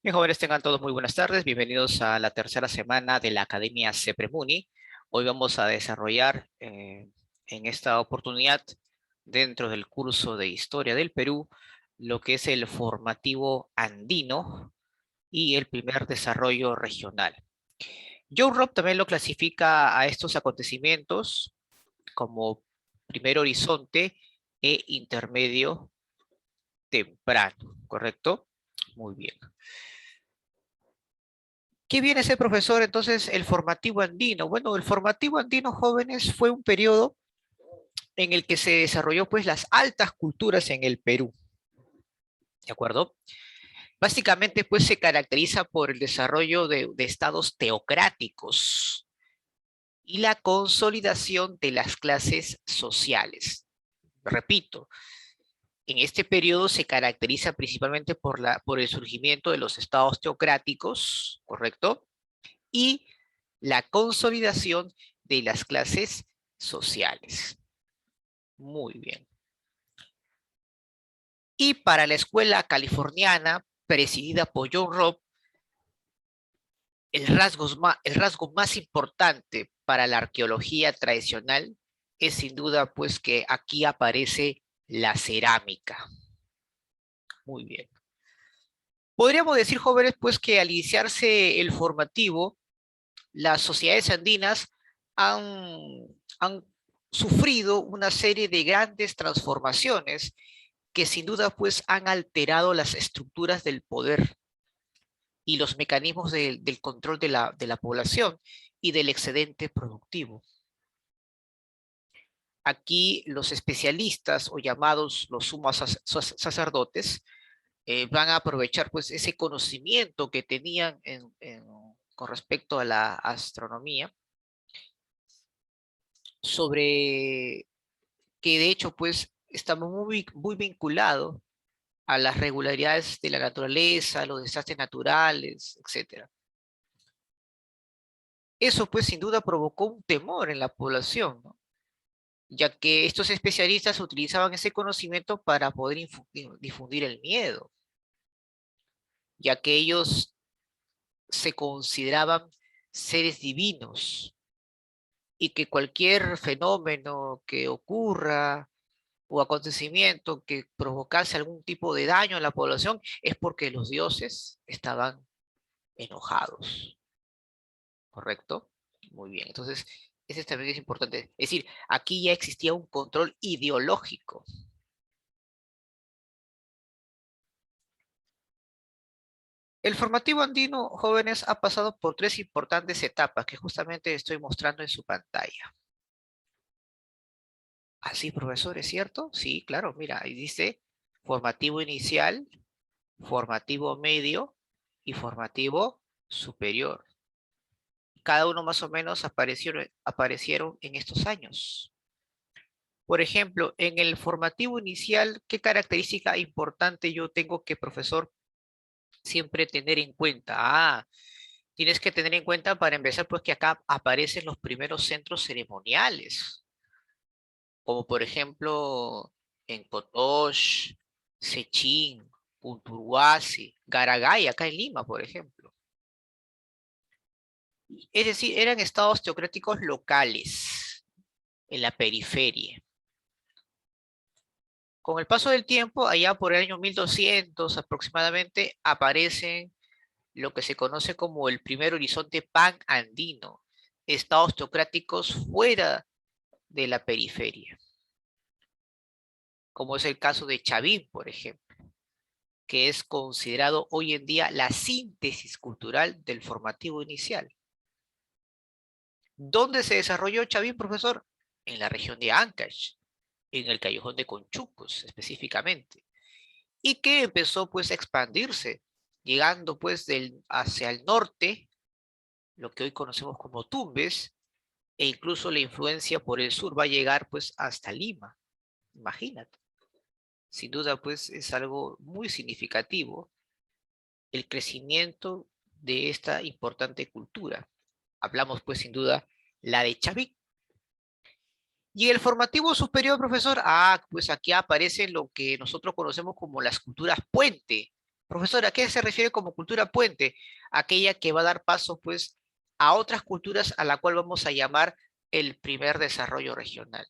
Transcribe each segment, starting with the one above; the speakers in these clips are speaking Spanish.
Bien, jóvenes, tengan todos muy buenas tardes. Bienvenidos a la tercera semana de la Academia CEPREMUNI. Hoy vamos a desarrollar en esta oportunidad, dentro del curso de Historia del Perú, lo que es el formativo andino y el primer desarrollo regional. John Robb también lo clasifica a estos acontecimientos como primer horizonte e intermedio temprano, ¿correcto? Muy bien. ¿Qué viene a ser, profesor, entonces el formativo andino? Bueno, el formativo andino, jóvenes, fue un periodo en el que se desarrolló pues las altas culturas en el Perú, ¿de acuerdo? Básicamente pues se caracteriza por el desarrollo de estados teocráticos y la consolidación de las clases sociales. Repito, en este periodo se caracteriza principalmente por el surgimiento de los estados teocráticos, ¿correcto? Y la consolidación de las clases sociales. Muy bien. Y para la escuela californiana, presidida por John Robb, el rasgo más importante para la arqueología tradicional es sin duda pues que aquí aparece la cerámica. Muy bien. Podríamos decir, jóvenes, pues que al iniciarse el formativo, las sociedades andinas han sufrido una serie de grandes transformaciones que sin duda pues han alterado las estructuras del poder y los mecanismos del control de la población y del excedente productivo. Aquí los especialistas o llamados los sumos sacerdotes van a aprovechar pues ese conocimiento que tenían con respecto a la astronomía sobre que de hecho pues está muy vinculado a las regularidades de la naturaleza, los desastres naturales, etcétera. Eso pues sin duda provocó un temor en la población, ¿no? Ya que estos especialistas utilizaban ese conocimiento para poder difundir el miedo, ya que ellos se consideraban seres divinos y que cualquier fenómeno que ocurra o acontecimiento que provocase algún tipo de daño a la población es porque los dioses estaban enojados, ¿correcto? Muy bien, entonces ese también es importante. Es decir, aquí ya existía un control ideológico. El formativo andino, jóvenes, ha pasado por tres importantes etapas que justamente estoy mostrando en su pantalla. Así, profesor, ¿es cierto? Sí, claro, mira, ahí dice formativo inicial, formativo medio y formativo superior. Cada uno más o menos aparecieron en estos años. Por ejemplo, en el formativo inicial, ¿qué característica importante yo tengo que, profesor, siempre tener en cuenta? Tienes que tener en cuenta para empezar, pues que acá aparecen los primeros centros ceremoniales, como por ejemplo en Cotox, Sechín, Punturhuasi, Garagay, acá en Lima, por ejemplo. Es decir, eran estados teocráticos locales en la periferia. Con el paso del tiempo, allá por el año 1200 aproximadamente, aparecen lo que se conoce como el primer horizonte pan-andino, estados teocráticos fuera de la periferia, como es el caso de Chavín, por ejemplo, que es considerado hoy en día la síntesis cultural del formativo inicial. ¿Dónde se desarrolló Chavín, profesor? En la región de Ancash, en el callejón de Conchucos específicamente, y que empezó pues a expandirse, llegando pues hacia el norte, lo que hoy conocemos como Tumbes, e incluso la influencia por el sur va a llegar pues hasta Lima, imagínate. Sin duda pues es algo muy significativo el crecimiento de esta importante cultura. Hablamos pues sin duda la de Chavín. Y el formativo superior, profesor, pues aquí aparece lo que nosotros conocemos como las culturas puente. Profesor, ¿a qué se refiere como cultura puente? Aquella que va a dar paso, pues, a otras culturas a la cual vamos a llamar el primer desarrollo regional.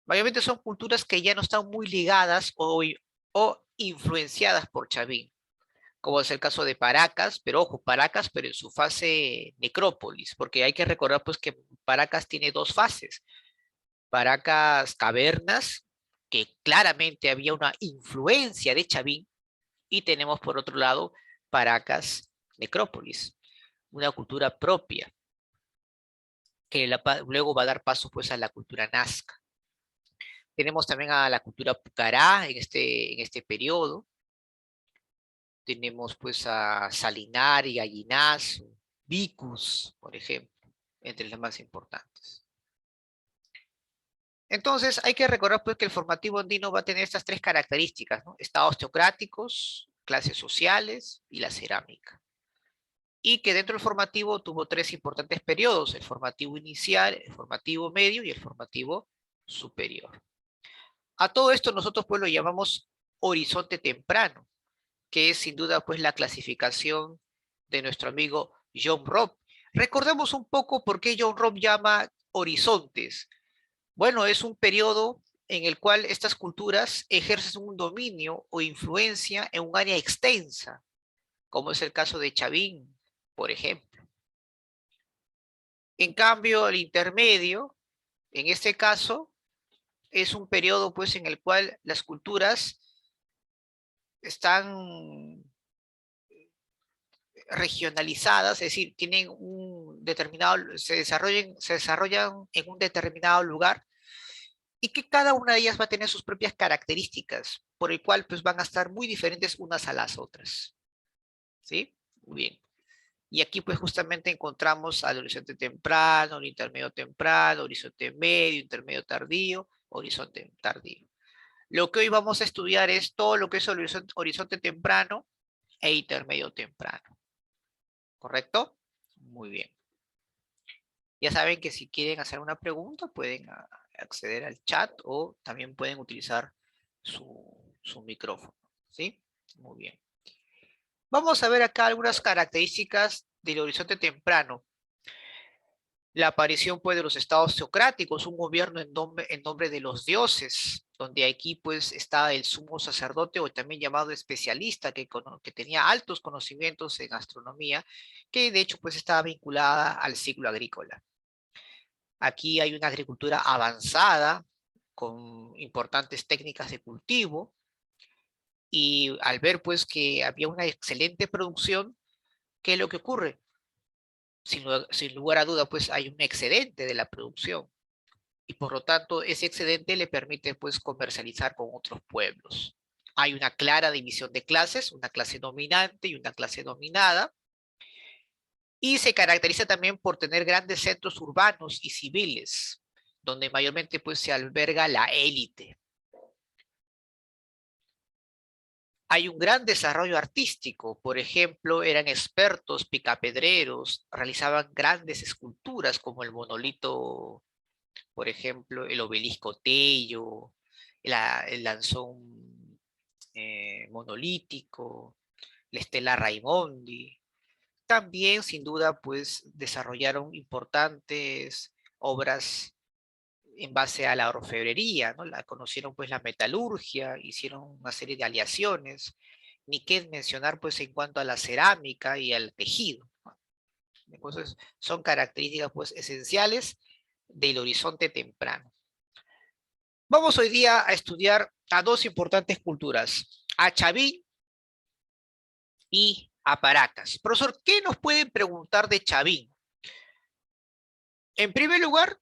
Mayormente son culturas que ya no están muy ligadas o influenciadas por Chavín, como es el caso de Paracas, pero ojo, Paracas, pero en su fase necrópolis, porque hay que recordar pues que Paracas tiene dos fases. Paracas cavernas, que claramente había una influencia de Chavín, y tenemos por otro lado Paracas necrópolis, una cultura propia, que luego va a dar paso pues a la cultura nazca. Tenemos también a la cultura Pucará en este periodo. Tenemos pues a Salinari, Gallinazo, Vicus, por ejemplo, entre las más importantes. Entonces hay que recordar pues que el formativo andino va a tener estas tres características, ¿no? Estados teocráticos, clases sociales y la cerámica. Y que dentro del formativo tuvo tres importantes periodos: el formativo inicial, el formativo medio y el formativo superior. A todo esto nosotros pues lo llamamos horizonte temprano, que es sin duda pues la clasificación de nuestro amigo John Robb. Recordemos un poco por qué John Robb llama horizontes. Bueno, es un periodo en el cual estas culturas ejercen un dominio o influencia en un área extensa, como es el caso de Chavín, por ejemplo. En cambio, el intermedio, en este caso, es un periodo pues en el cual las culturas están regionalizadas, es decir, tienen un determinado, se desarrollan en un determinado lugar, y que cada una de ellas va a tener sus propias características, por el cual pues van a estar muy diferentes unas a las otras. ¿Sí? Muy bien. Y aquí pues justamente encontramos al horizonte temprano, el intermedio temprano, horizonte medio, intermedio tardío, horizonte tardío. Lo que hoy vamos a estudiar es todo lo que es el horizonte temprano e intermedio temprano. ¿Correcto? Muy bien. Ya saben que si quieren hacer una pregunta pueden acceder al chat o también pueden utilizar su micrófono. ¿Sí? Muy bien. Vamos a ver acá algunas características del horizonte temprano. La aparición pues de los estados teocráticos, un gobierno en nombre de los dioses, donde aquí pues está el sumo sacerdote o también llamado especialista que tenía altos conocimientos en astronomía, que de hecho pues estaba vinculada al ciclo agrícola. Aquí hay una agricultura avanzada con importantes técnicas de cultivo, y al ver pues que había una excelente producción, ¿qué es lo que ocurre? Sin lugar a duda pues hay un excedente de la producción, y por lo tanto ese excedente le permite pues comercializar con otros pueblos. Hay una clara división de clases, una clase dominante y una clase dominada, y se caracteriza también por tener grandes centros urbanos y civiles, donde mayormente pues se alberga la élite. Hay un gran desarrollo artístico, por ejemplo, eran expertos picapedreros, realizaban grandes esculturas como el monolito, por ejemplo, el obelisco Tello, el lanzón monolítico, la estela Raimondi. También, sin duda, pues desarrollaron importantes obras en base a la orfebrería, ¿no? La conocieron pues la metalurgia, hicieron una serie de aleaciones, ni qué mencionar pues en cuanto a la cerámica y al tejido, ¿no? Entonces, son características pues esenciales del horizonte temprano. Vamos hoy día a estudiar a dos importantes culturas, a Chavín y a Paracas. Profesor, ¿qué nos pueden preguntar de Chavín? En primer lugar,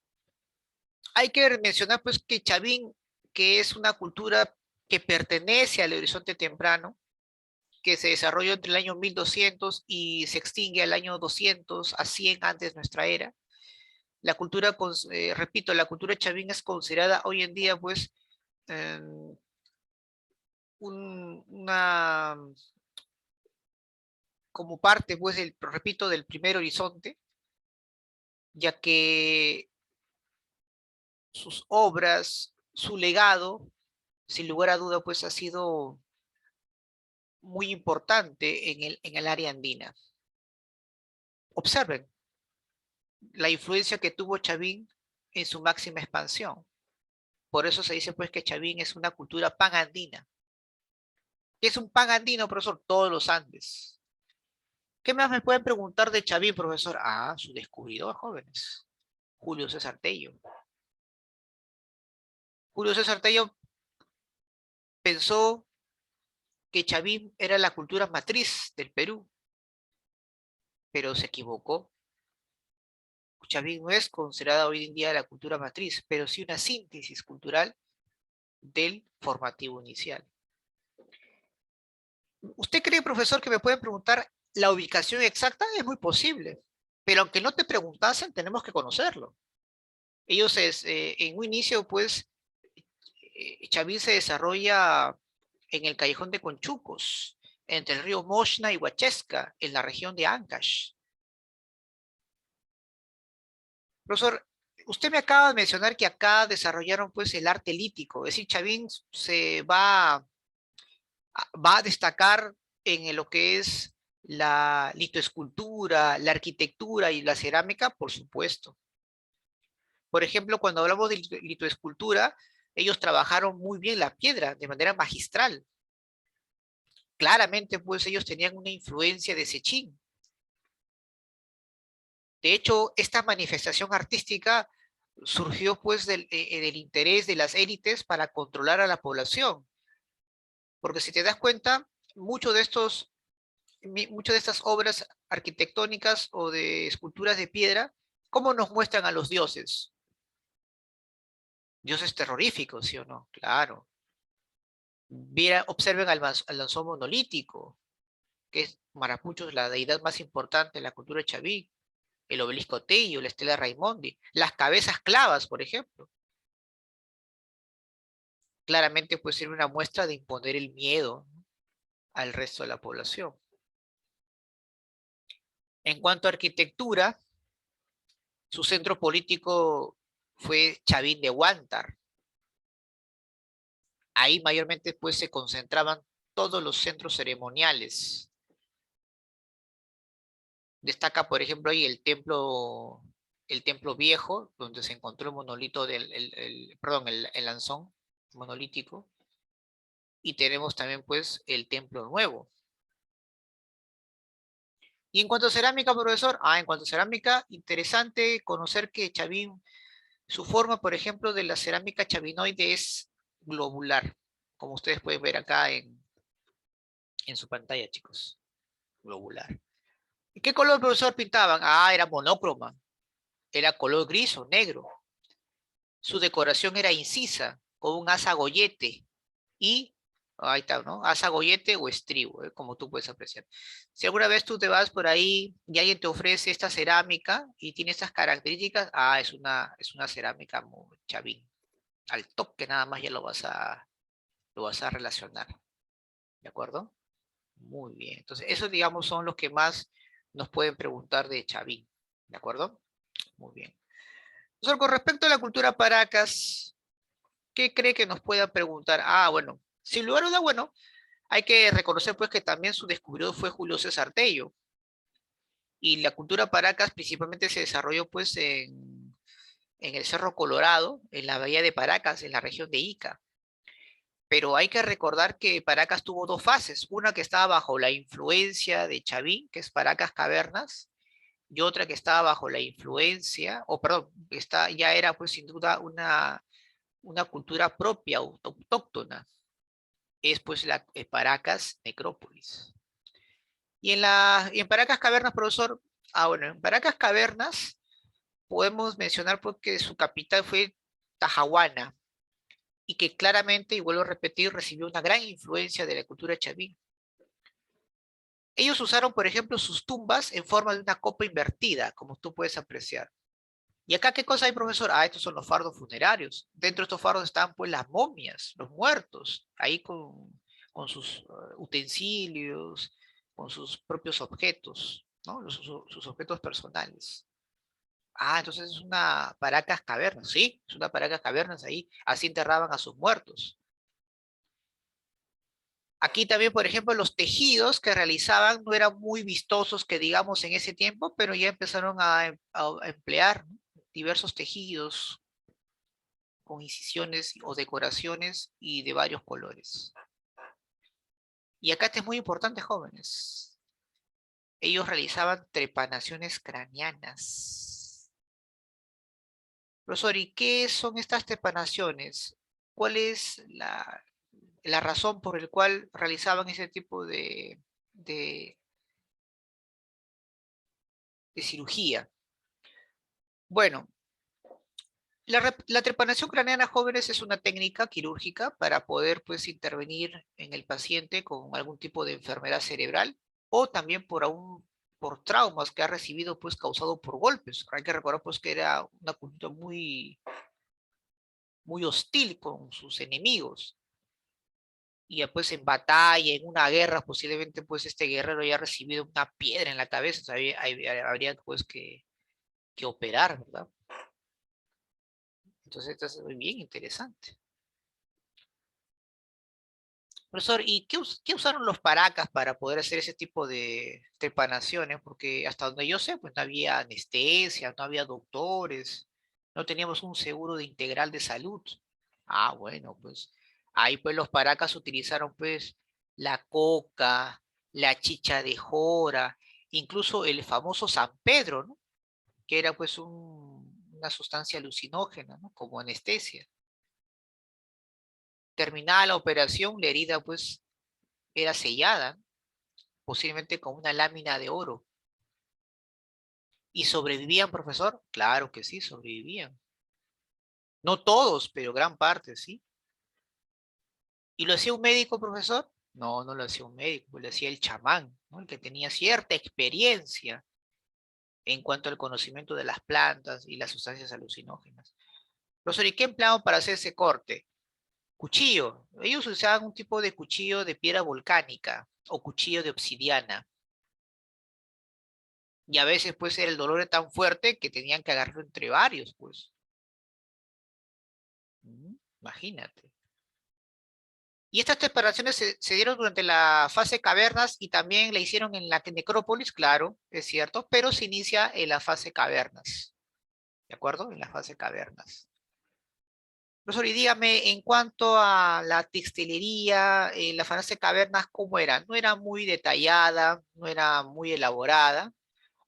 hay que mencionar pues que Chavín, que es una cultura que pertenece al horizonte temprano, que se desarrolló entre el año 1200 y se extingue al año 200 a 100 antes de nuestra era. La cultura, repito, la cultura chavín es considerada hoy en día pues eh, una, como parte pues repito, del primer horizonte, ya que sus obras, su legado sin lugar a duda, pues ha sido muy importante en el área andina. Observen la influencia que tuvo Chavín en su máxima expansión. Por eso se dice pues que Chavín es una cultura panandina. ¿Qué es un pan andino, profesor? Todos los Andes. ¿Qué más me pueden preguntar de Chavín, profesor? Ah, su descubridor, jóvenes. Julio César Tello. Julio César Tello pensó que Chavín era la cultura matriz del Perú, pero se equivocó. Chavín no es considerada hoy en día la cultura matriz, pero sí una síntesis cultural del formativo inicial. ¿Usted cree, profesor, que me pueden preguntar la ubicación exacta? Es muy posible, pero aunque no te preguntasen, tenemos que conocerlo. Ellos en un inicio, pues, Chavín se desarrolla en el Callejón de Conchucos, entre el río Moshna y Huachesca, en la región de Ancash. Profesor, usted me acaba de mencionar que acá desarrollaron pues el arte lítico, es decir, Chavín va a destacar en lo que es la litoescultura, la arquitectura y la cerámica, por supuesto. Por ejemplo, cuando hablamos de litoescultura, ellos trabajaron muy bien la piedra de manera magistral. Claramente, pues ellos tenían una influencia de Sechín. De hecho, esta manifestación artística surgió pues del interés de las élites para controlar a la población. Porque si te das cuenta, muchos de estos muchas de estas obras arquitectónicas o de esculturas de piedra, ¿cómo nos muestran a los dioses? Dioses terroríficos, ¿sí o no? Claro. Observen al lanzón monolítico, que es Marapucho, la deidad más importante de la cultura chaví, el obelisco Tello, la estela Raimondi, las cabezas clavas, por ejemplo. Claramente puede ser una muestra de imponer el miedo, ¿no?, al resto de la población. En cuanto a arquitectura, su centro político fue Chavín de Huántar. Ahí mayormente pues se concentraban todos los centros ceremoniales. Destaca, por ejemplo, ahí el templo viejo, donde se encontró el monolito perdón, el lanzón monolítico. Y tenemos también pues el templo nuevo. Y en cuanto a cerámica, profesor, en cuanto a cerámica, interesante conocer que Chavín, su forma, por ejemplo, de la cerámica chavinoide es globular, como ustedes pueden ver acá en su pantalla, chicos, globular. ¿Y qué color, profesor, pintaban? Era monócroma, era color gris o negro. Su decoración era incisa, con un asa gollete y, ahí está, ¿no? Asa gollete o estribo, como tú puedes apreciar. Si alguna vez tú te vas por ahí y alguien te ofrece esta cerámica y tiene estas características, es una cerámica muy chavín. Al toque nada más ya lo vas a relacionar. ¿De acuerdo? Muy bien. Entonces, esos, digamos, son los que más nos pueden preguntar de Chavín. ¿De acuerdo? Muy bien. Entonces, con respecto a la cultura Paracas, ¿qué cree que nos pueda preguntar? Bueno, sin lugar a duda, bueno, hay que reconocer pues que también su descubridor fue Julio César Tello. Y la cultura Paracas principalmente se desarrolló pues en el Cerro Colorado, en la bahía de Paracas, en la región de Ica. Pero hay que recordar que Paracas tuvo dos fases, una que estaba bajo la influencia de Chavín, que es Paracas Cavernas, y otra que estaba bajo la influencia, o perdón, ya era pues sin duda una cultura propia, autóctona, es pues la Paracas Necrópolis. Y en Paracas Cavernas, profesor, bueno, en Paracas Cavernas podemos mencionar porque su capital fue Tajahuana, y que claramente, y vuelvo a repetir, recibió una gran influencia de la cultura chaví. Ellos usaron, por ejemplo, sus tumbas en forma de una copa invertida, como tú puedes apreciar. ¿Y acá qué cosa hay, profesor? Estos son los fardos funerarios. Dentro de estos fardos están pues las momias, los muertos, ahí con sus utensilios, con sus propios objetos, ¿no? Sus objetos personales. Entonces es una Paracas Cavernas, sí, es una Paracas Cavernas ahí, así enterraban a sus muertos. Aquí también, por ejemplo, los tejidos que realizaban no eran muy vistosos, que digamos en ese tiempo, pero ya empezaron a emplear, ¿no?, diversos tejidos con incisiones o decoraciones y de varios colores. Y acá este es muy importante, jóvenes. Ellos realizaban trepanaciones craneanas. Profesor, ¿y qué son estas trepanaciones? ¿Cuál es la razón por la cual realizaban ese tipo de, de cirugía? Bueno, la trepanación craneana, jóvenes, es una técnica quirúrgica para poder, pues, intervenir en el paciente con algún tipo de enfermedad cerebral o también por traumas que ha recibido, pues, causado por golpes. Hay que recordar, pues, que era una cultura muy hostil con sus enemigos. Y ya, pues, en batalla, en una guerra, posiblemente, pues, este guerrero haya recibido una piedra en la cabeza, o sea, habría, pues, que operar, ¿verdad? Entonces, esto es muy bien interesante. Profesor, ¿y qué usaron los paracas para poder hacer ese tipo de trepanaciones? Porque hasta donde yo sé, pues no había anestesia, no había doctores, no teníamos un seguro de integral de salud. Ah, bueno, pues ahí pues los paracas utilizaron pues la coca, la chicha de jora, incluso el famoso San Pedro, ¿no?, que era pues una sustancia alucinógena, ¿no?, como anestesia. Terminada la operación, la herida pues era sellada, ¿no?, posiblemente con una lámina de oro. ¿Y sobrevivían, profesor? Claro que sí, sobrevivían. No todos, pero gran parte, sí. ¿Y lo hacía un médico, profesor? No, no lo hacía un médico, lo hacía el chamán, ¿no?, el que tenía cierta experiencia en cuanto al conocimiento de las plantas y las sustancias alucinógenas. Profesor, ¿y qué empleaban para hacer ese corte? Cuchillo. Ellos usaban un tipo de cuchillo de piedra volcánica o cuchillo de obsidiana. Y a veces, pues, el dolor era tan fuerte que tenían que agarrarlo entre varios, pues. Imagínate. Y estas preparaciones se dieron durante la fase cavernas y también la hicieron en la necrópolis, claro, es cierto, pero se inicia en la fase cavernas, ¿de acuerdo? En la fase cavernas. Profesor, y dígame, en cuanto a la textilería, la fase cavernas, ¿cómo era? No era muy detallada, no era muy elaborada.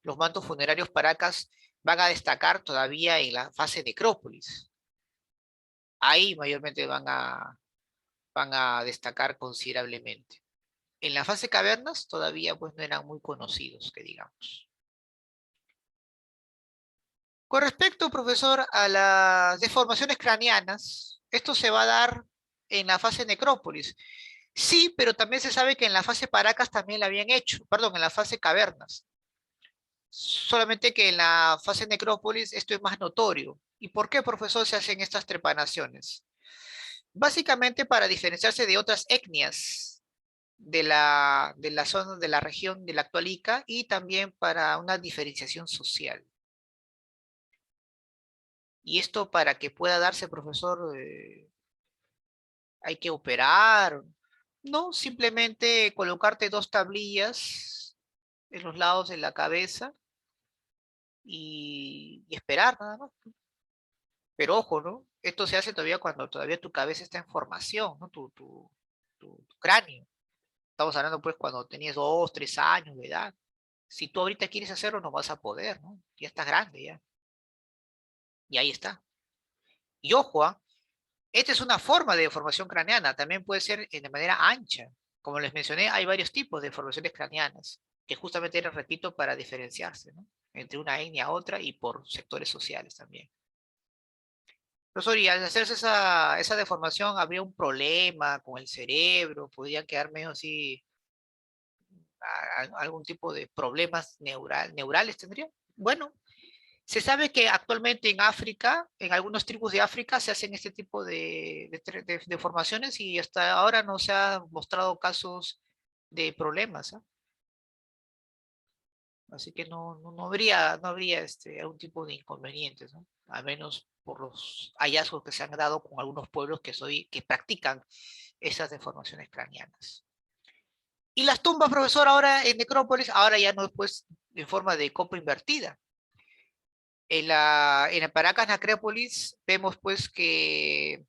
Los mantos funerarios paracas van a destacar todavía en la fase necrópolis. Ahí mayormente van a destacar considerablemente. En la fase cavernas todavía pues no eran muy conocidos, que digamos. Con respecto, profesor, a las deformaciones craneanas, esto se va a dar en la fase necrópolis. Sí, pero también se sabe que en la fase paracas también la habían hecho, perdón, en la fase cavernas. Solamente que en la fase necrópolis esto es más notorio. ¿Y por qué, profesor, se hacen estas trepanaciones? Básicamente para diferenciarse de otras etnias de la zona, de la región de la actual Ica, y también para una diferenciación social. Y esto para que pueda darse, profesor, hay que operar. No, simplemente colocarte dos tablillas en los lados de la cabeza y esperar nada más. Pero ojo, ¿no? Esto se hace todavía cuando todavía tu cabeza está en formación, ¿no? Tu cráneo. Estamos hablando pues cuando tenías 2, 3 años de edad. Si tú ahorita quieres hacerlo, no vas a poder, ¿no? Ya estás grande ya. Y ahí está. Y ojo, ¿ah? Esta es una forma de deformación craneana. También puede ser de manera ancha. Como les mencioné, hay varios tipos de deformaciones craneanas, que justamente les repito para diferenciarse, ¿no?, entre una etnia a otra y por sectores sociales también. Profesor, y al hacerse esa deformación, ¿habría un problema con el cerebro? ¿Podrían quedar medio así, algún tipo de problemas neurales tendría? Bueno, se sabe que actualmente en África, en algunas tribus de África, se hacen este tipo de formaciones y hasta ahora no se han mostrado casos de problemas, ¿ah? Así que no habría algún tipo de inconvenientes, ¿no? Al menos por los hallazgos que se han dado con algunos pueblos que practican esas deformaciones craneanas. Y las tumbas, profesor, ahora en necrópolis, ahora ya no es pues en forma de copa invertida. En la Paracas Necrópolis vemos pues que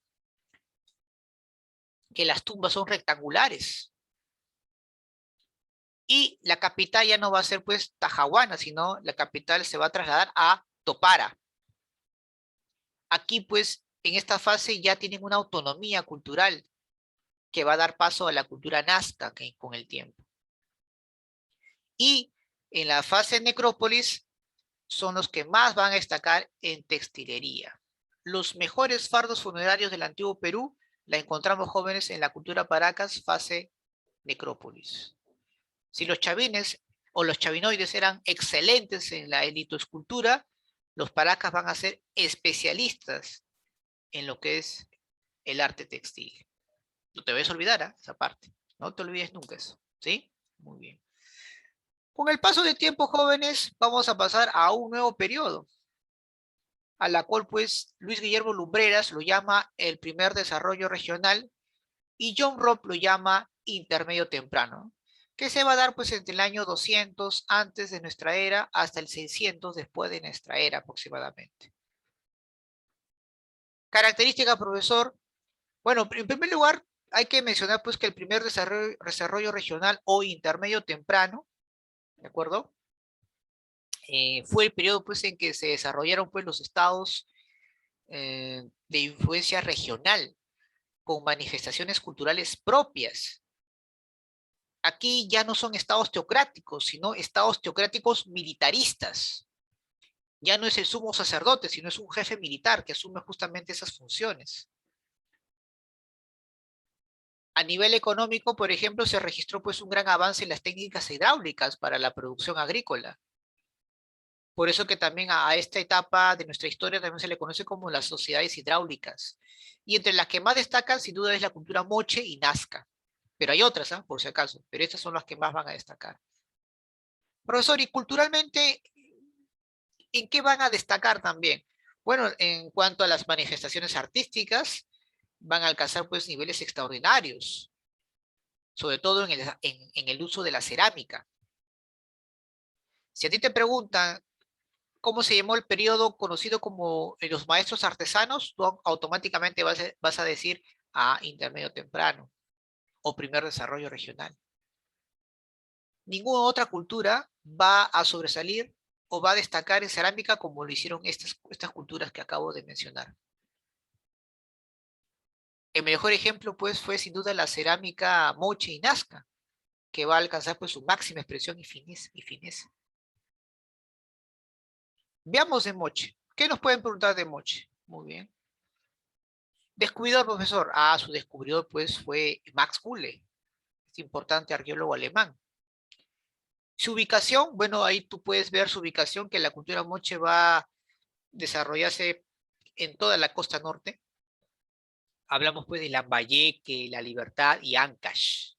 las tumbas son rectangulares. Y la capital ya no va a ser pues Tajahuana, sino la capital se va a trasladar a Topara. Aquí pues en esta fase ya tienen una autonomía cultural que va a dar paso a la cultura nazca con el tiempo. Y en la fase necrópolis son los que más van a destacar en textilería. Los mejores fardos funerarios del antiguo Perú la encontramos jóvenes en la cultura Paracas, fase necrópolis. Si los chavines o los chavinoides eran excelentes en la elitoescultura, los Paracas van a ser especialistas en lo que es el arte textil. No te vayas a olvidar, ¿eh? Esa parte. No te olvides nunca eso. ¿Sí? Muy bien. Con el paso del tiempo, jóvenes, vamos a pasar a un nuevo periodo, a la cual pues Luis Guillermo Lumbreras lo llama el primer desarrollo regional y John Robb lo llama intermedio temprano, que se va a dar pues entre el año 200 antes de nuestra era hasta el 600 después de nuestra era aproximadamente. Característica, profesor. Bueno, en primer lugar, hay que mencionar pues que el primer desarrollo regional o intermedio temprano, ¿de acuerdo? Fue el periodo pues en que se desarrollaron pues los estados de influencia regional con manifestaciones culturales propias. Aquí ya no son estados teocráticos, sino estados teocráticos militaristas. Ya no es el sumo sacerdote, sino es un jefe militar que asume justamente esas funciones. A nivel económico, por ejemplo, se registró pues un gran avance en las técnicas hidráulicas para la producción agrícola. Por eso que también a esta etapa de nuestra historia también se le conoce como las sociedades hidráulicas. Y entre las que más destacan, sin duda, es la cultura moche y nazca. Pero hay otras, ¿eh? Por si acaso, pero estas son las que más van a destacar. Profesor, y culturalmente, ¿en qué van a destacar también? Bueno, en cuanto a las manifestaciones artísticas, van a alcanzar pues niveles extraordinarios, sobre todo en el uso de la cerámica. Si a ti te preguntan cómo se llamó el periodo conocido como los maestros artesanos, tú automáticamente vas a decir intermedio temprano o primer desarrollo regional. Ninguna otra cultura va a sobresalir o va a destacar en cerámica como lo hicieron estas culturas que acabo de mencionar. El mejor ejemplo, pues, fue sin duda la cerámica Moche y Nazca, que va a alcanzar pues su máxima expresión y fineza. Veamos de Moche. ¿Qué nos pueden preguntar de Moche? Muy bien. Descubridor, profesor. Su descubridor pues fue Max Uhle, este importante arqueólogo alemán. Su ubicación, bueno, ahí tú puedes ver su ubicación, que la cultura Moche va a desarrollarse en toda la costa norte. Hablamos pues de Lambayeque, La Libertad y Ancash.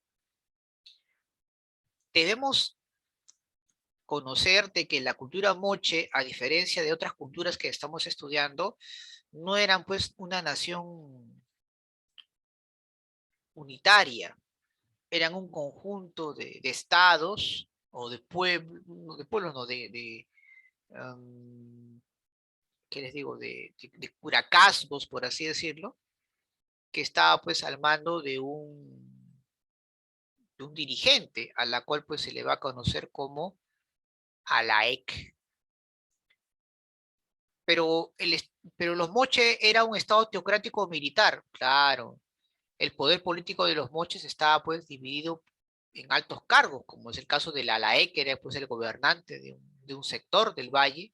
Debemos conocer de que la cultura moche, a diferencia de otras culturas que estamos estudiando, no eran pues una nación unitaria, eran un conjunto de estados o de pueblos, no, ¿qué les digo? De curacazgos, por así decirlo, que estaba pues al mando de un dirigente, a la cual pues se le va a conocer como Alaec. Pero, pero los moches era un estado teocrático militar, claro. El poder político de los moches estaba pues dividido en altos cargos, como es el caso del Alae, que era pues el gobernante de un sector del valle.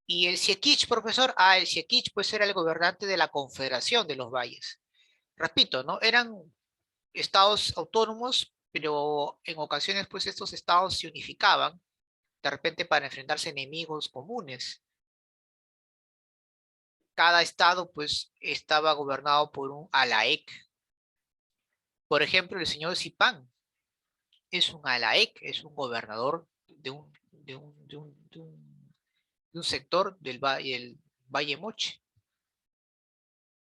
Y el Siequich, profesor, el Siequich pues era el gobernante de la Confederación de los Valles. Repito, ¿no? Eran estados autónomos, pero en ocasiones pues estos estados se unificaban, de repente para enfrentarse a enemigos comunes. Cada estado pues estaba gobernado por un alaec. Por ejemplo, el señor Zipán es un alaec, es un gobernador de un sector el Valle Moche,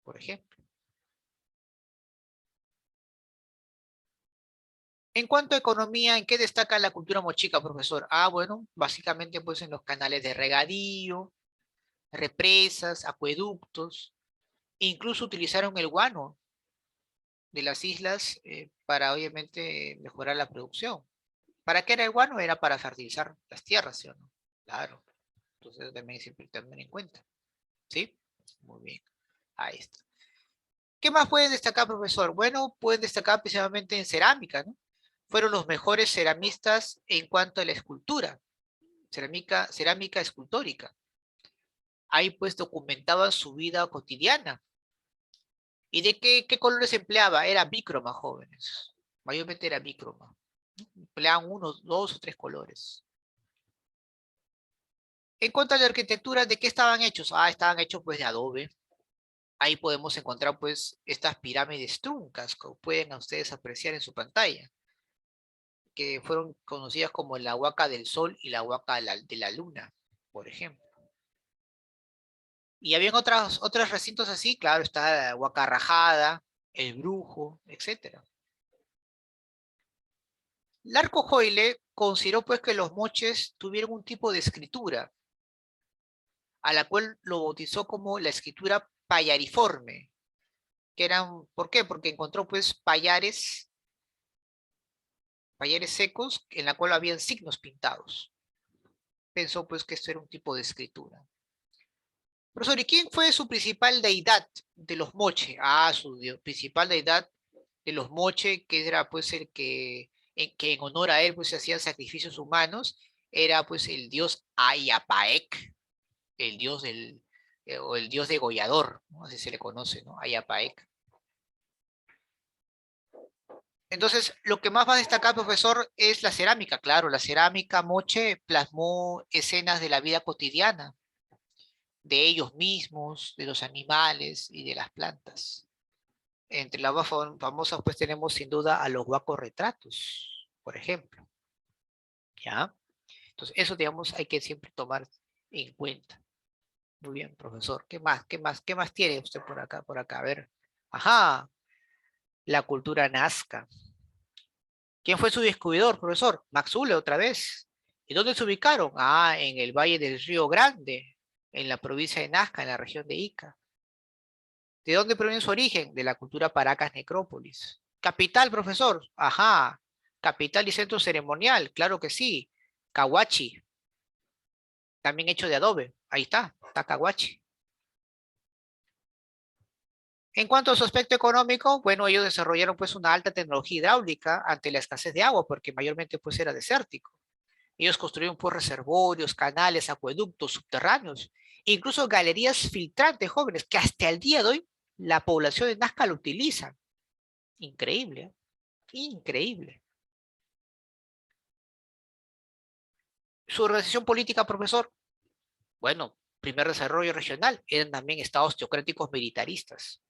por ejemplo. En cuanto a economía, ¿en qué destaca la cultura mochica, profesor? Ah, bueno, básicamente pues en los canales de regadío, represas, acueductos, incluso utilizaron el guano de las islas para obviamente mejorar la producción. ¿Para qué era el guano? Era para fertilizar las tierras, ¿sí o no? Claro. Entonces también es siempre tener en cuenta. ¿Sí? Muy bien. Ahí está. ¿Qué más pueden destacar, profesor? Bueno, pueden destacar precisamente en cerámica, ¿no? Fueron los mejores ceramistas en cuanto a la escultura, cerámica escultórica. Ahí pues documentaban su vida cotidiana. ¿Y de qué colores empleaba? Era bícroma, jóvenes. Mayormente era bícroma. Empleaban uno, dos o tres colores. En cuanto a la arquitectura, ¿de qué estaban hechos? Ah, estaban hechos pues de adobe. Ahí podemos encontrar pues estas pirámides truncas, como pueden ustedes apreciar en su pantalla, que fueron conocidas como la Huaca del Sol y la Huaca de la Luna, por ejemplo. Y habían otros recintos así, claro, está la Huaca Rajada, el Brujo, etcétera. Larco Joyle consideró pues que los moches tuvieron un tipo de escritura, a la cual lo bautizó como la escritura payariforme, que eran, ¿por qué? Porque encontró pues payares secos en la cual habían signos pintados. Pensó pues que esto era un tipo de escritura. Profesor, ¿y quién fue su principal deidad de los moche? Ah, su principal deidad de los moche, que era pues el que en honor a él pues se hacían sacrificios humanos, era pues el dios Ayapaec, el dios o el dios degollador, ¿no? Así se le conoce, ¿no? Ayapaec. Entonces, lo que más va a destacar, profesor, es la cerámica. Claro, la cerámica moche plasmó escenas de la vida cotidiana, de ellos mismos, de los animales y de las plantas. Entre las más famosas, pues tenemos sin duda a los guacos retratos, por ejemplo. ¿Ya? Entonces, eso, digamos, hay que siempre tomar en cuenta. Muy bien, profesor. ¿Qué más? ¿Qué más? ¿Qué más tiene usted por acá? Por acá, a ver. Ajá, la cultura nazca. ¿Quién fue su descubridor, profesor? Maxule, otra vez. ¿Y dónde se ubicaron? Ah, en el Valle del Río Grande, en la provincia de Nazca, en la región de Ica. ¿De dónde proviene su origen? De la cultura Paracas Necrópolis. Capital, profesor. Ajá. Capital y centro ceremonial, claro que sí. Cahuachi, también hecho de adobe. Ahí está Cahuachi. En cuanto a su aspecto económico, bueno, ellos desarrollaron pues una alta tecnología hidráulica ante la escasez de agua, porque mayormente pues era desértico. Ellos construyeron pues reservorios, canales, acueductos subterráneos, e incluso galerías filtrantes jóvenes, que hasta el día de hoy la población de Nazca lo utiliza. Increíble, ¿eh? Increíble. Su organización política, profesor, bueno, primer desarrollo regional, eran también estados teocráticos militaristas.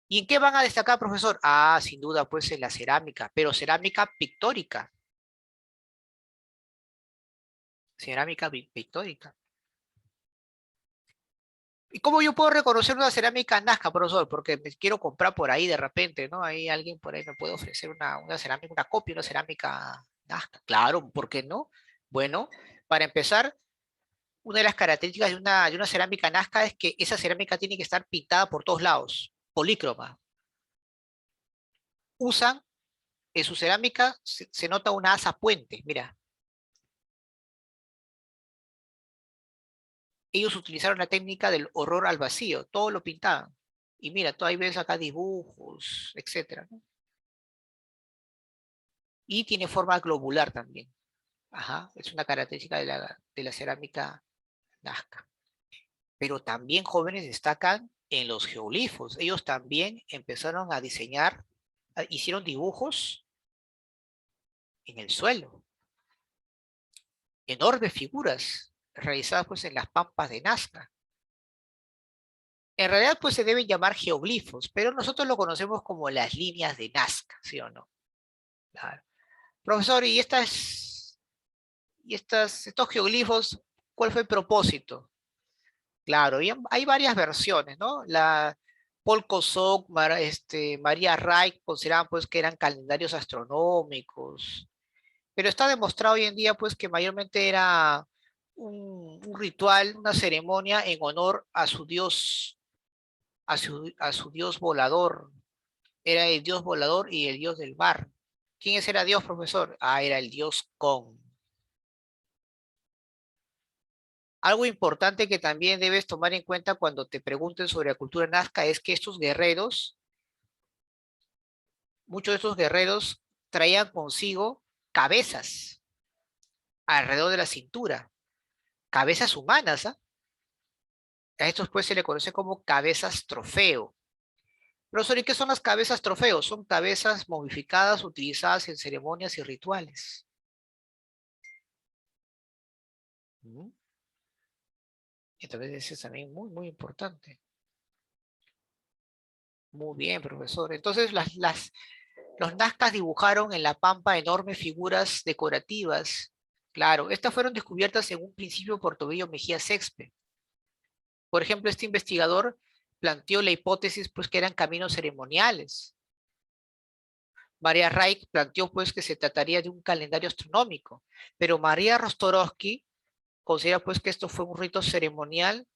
¿Y en qué van a destacar, profesor? Ah, sin duda, pues en la cerámica, pero cerámica pictórica. Cerámica pictórica. ¿Y cómo yo puedo reconocer una cerámica Nazca, profesor? Porque me quiero comprar por ahí de repente, ¿no? Ahí alguien por ahí me puede ofrecer una cerámica, una copia, una cerámica Nazca. Claro, ¿por qué no? Bueno, para empezar, una de las características de una cerámica Nazca es que esa cerámica tiene que estar pintada por todos lados, polícroma. Usan, en su cerámica se nota una asa puente, mira. Ellos utilizaron la técnica del horror al vacío, todo lo pintaban. Y mira, tú ahí ves acá dibujos, etcétera, ¿no? Y tiene forma globular también. Ajá, es una característica de la cerámica Nazca. Pero también jóvenes destacan en los geoglifos. Ellos también empezaron a diseñar, hicieron dibujos en el suelo, enormes figuras realizadas pues en las pampas de Nazca. En realidad pues se deben llamar geoglifos, pero nosotros lo conocemos como las líneas de Nazca, ¿sí o no? Claro. Profesor, estos geoglifos, ¿cuál fue el propósito? Claro, hay varias versiones, ¿no? Paul Kosok, María Reich consideraban pues que eran calendarios astronómicos, pero está demostrado hoy en día pues que mayormente era un ritual, una ceremonia en honor a su dios, a su dios volador. Era el dios volador y el dios del mar. ¿Quién es era dios, profesor? Ah, era el dios Con. Algo importante que también debes tomar en cuenta cuando te pregunten sobre la cultura nazca es que estos guerreros, muchos de estos guerreros traían consigo cabezas alrededor de la cintura, cabezas humanas, ¿ah? A estos pues se le conoce como cabezas trofeo. Profesor, ¿y qué son las cabezas trofeo? Son cabezas momificadas utilizadas en ceremonias y rituales. ¿Mm? Entonces, eso es también muy, muy importante. Muy bien, profesor. Entonces, los nazcas dibujaron en la pampa enormes figuras decorativas. Claro, estas fueron descubiertas en un principio por Tobío Mejía Sexpe. Por ejemplo, este investigador planteó la hipótesis pues, que eran caminos ceremoniales. María Reich planteó pues, que se trataría de un calendario astronómico, pero María Rostorowski considera pues, que esto fue un rito ceremonial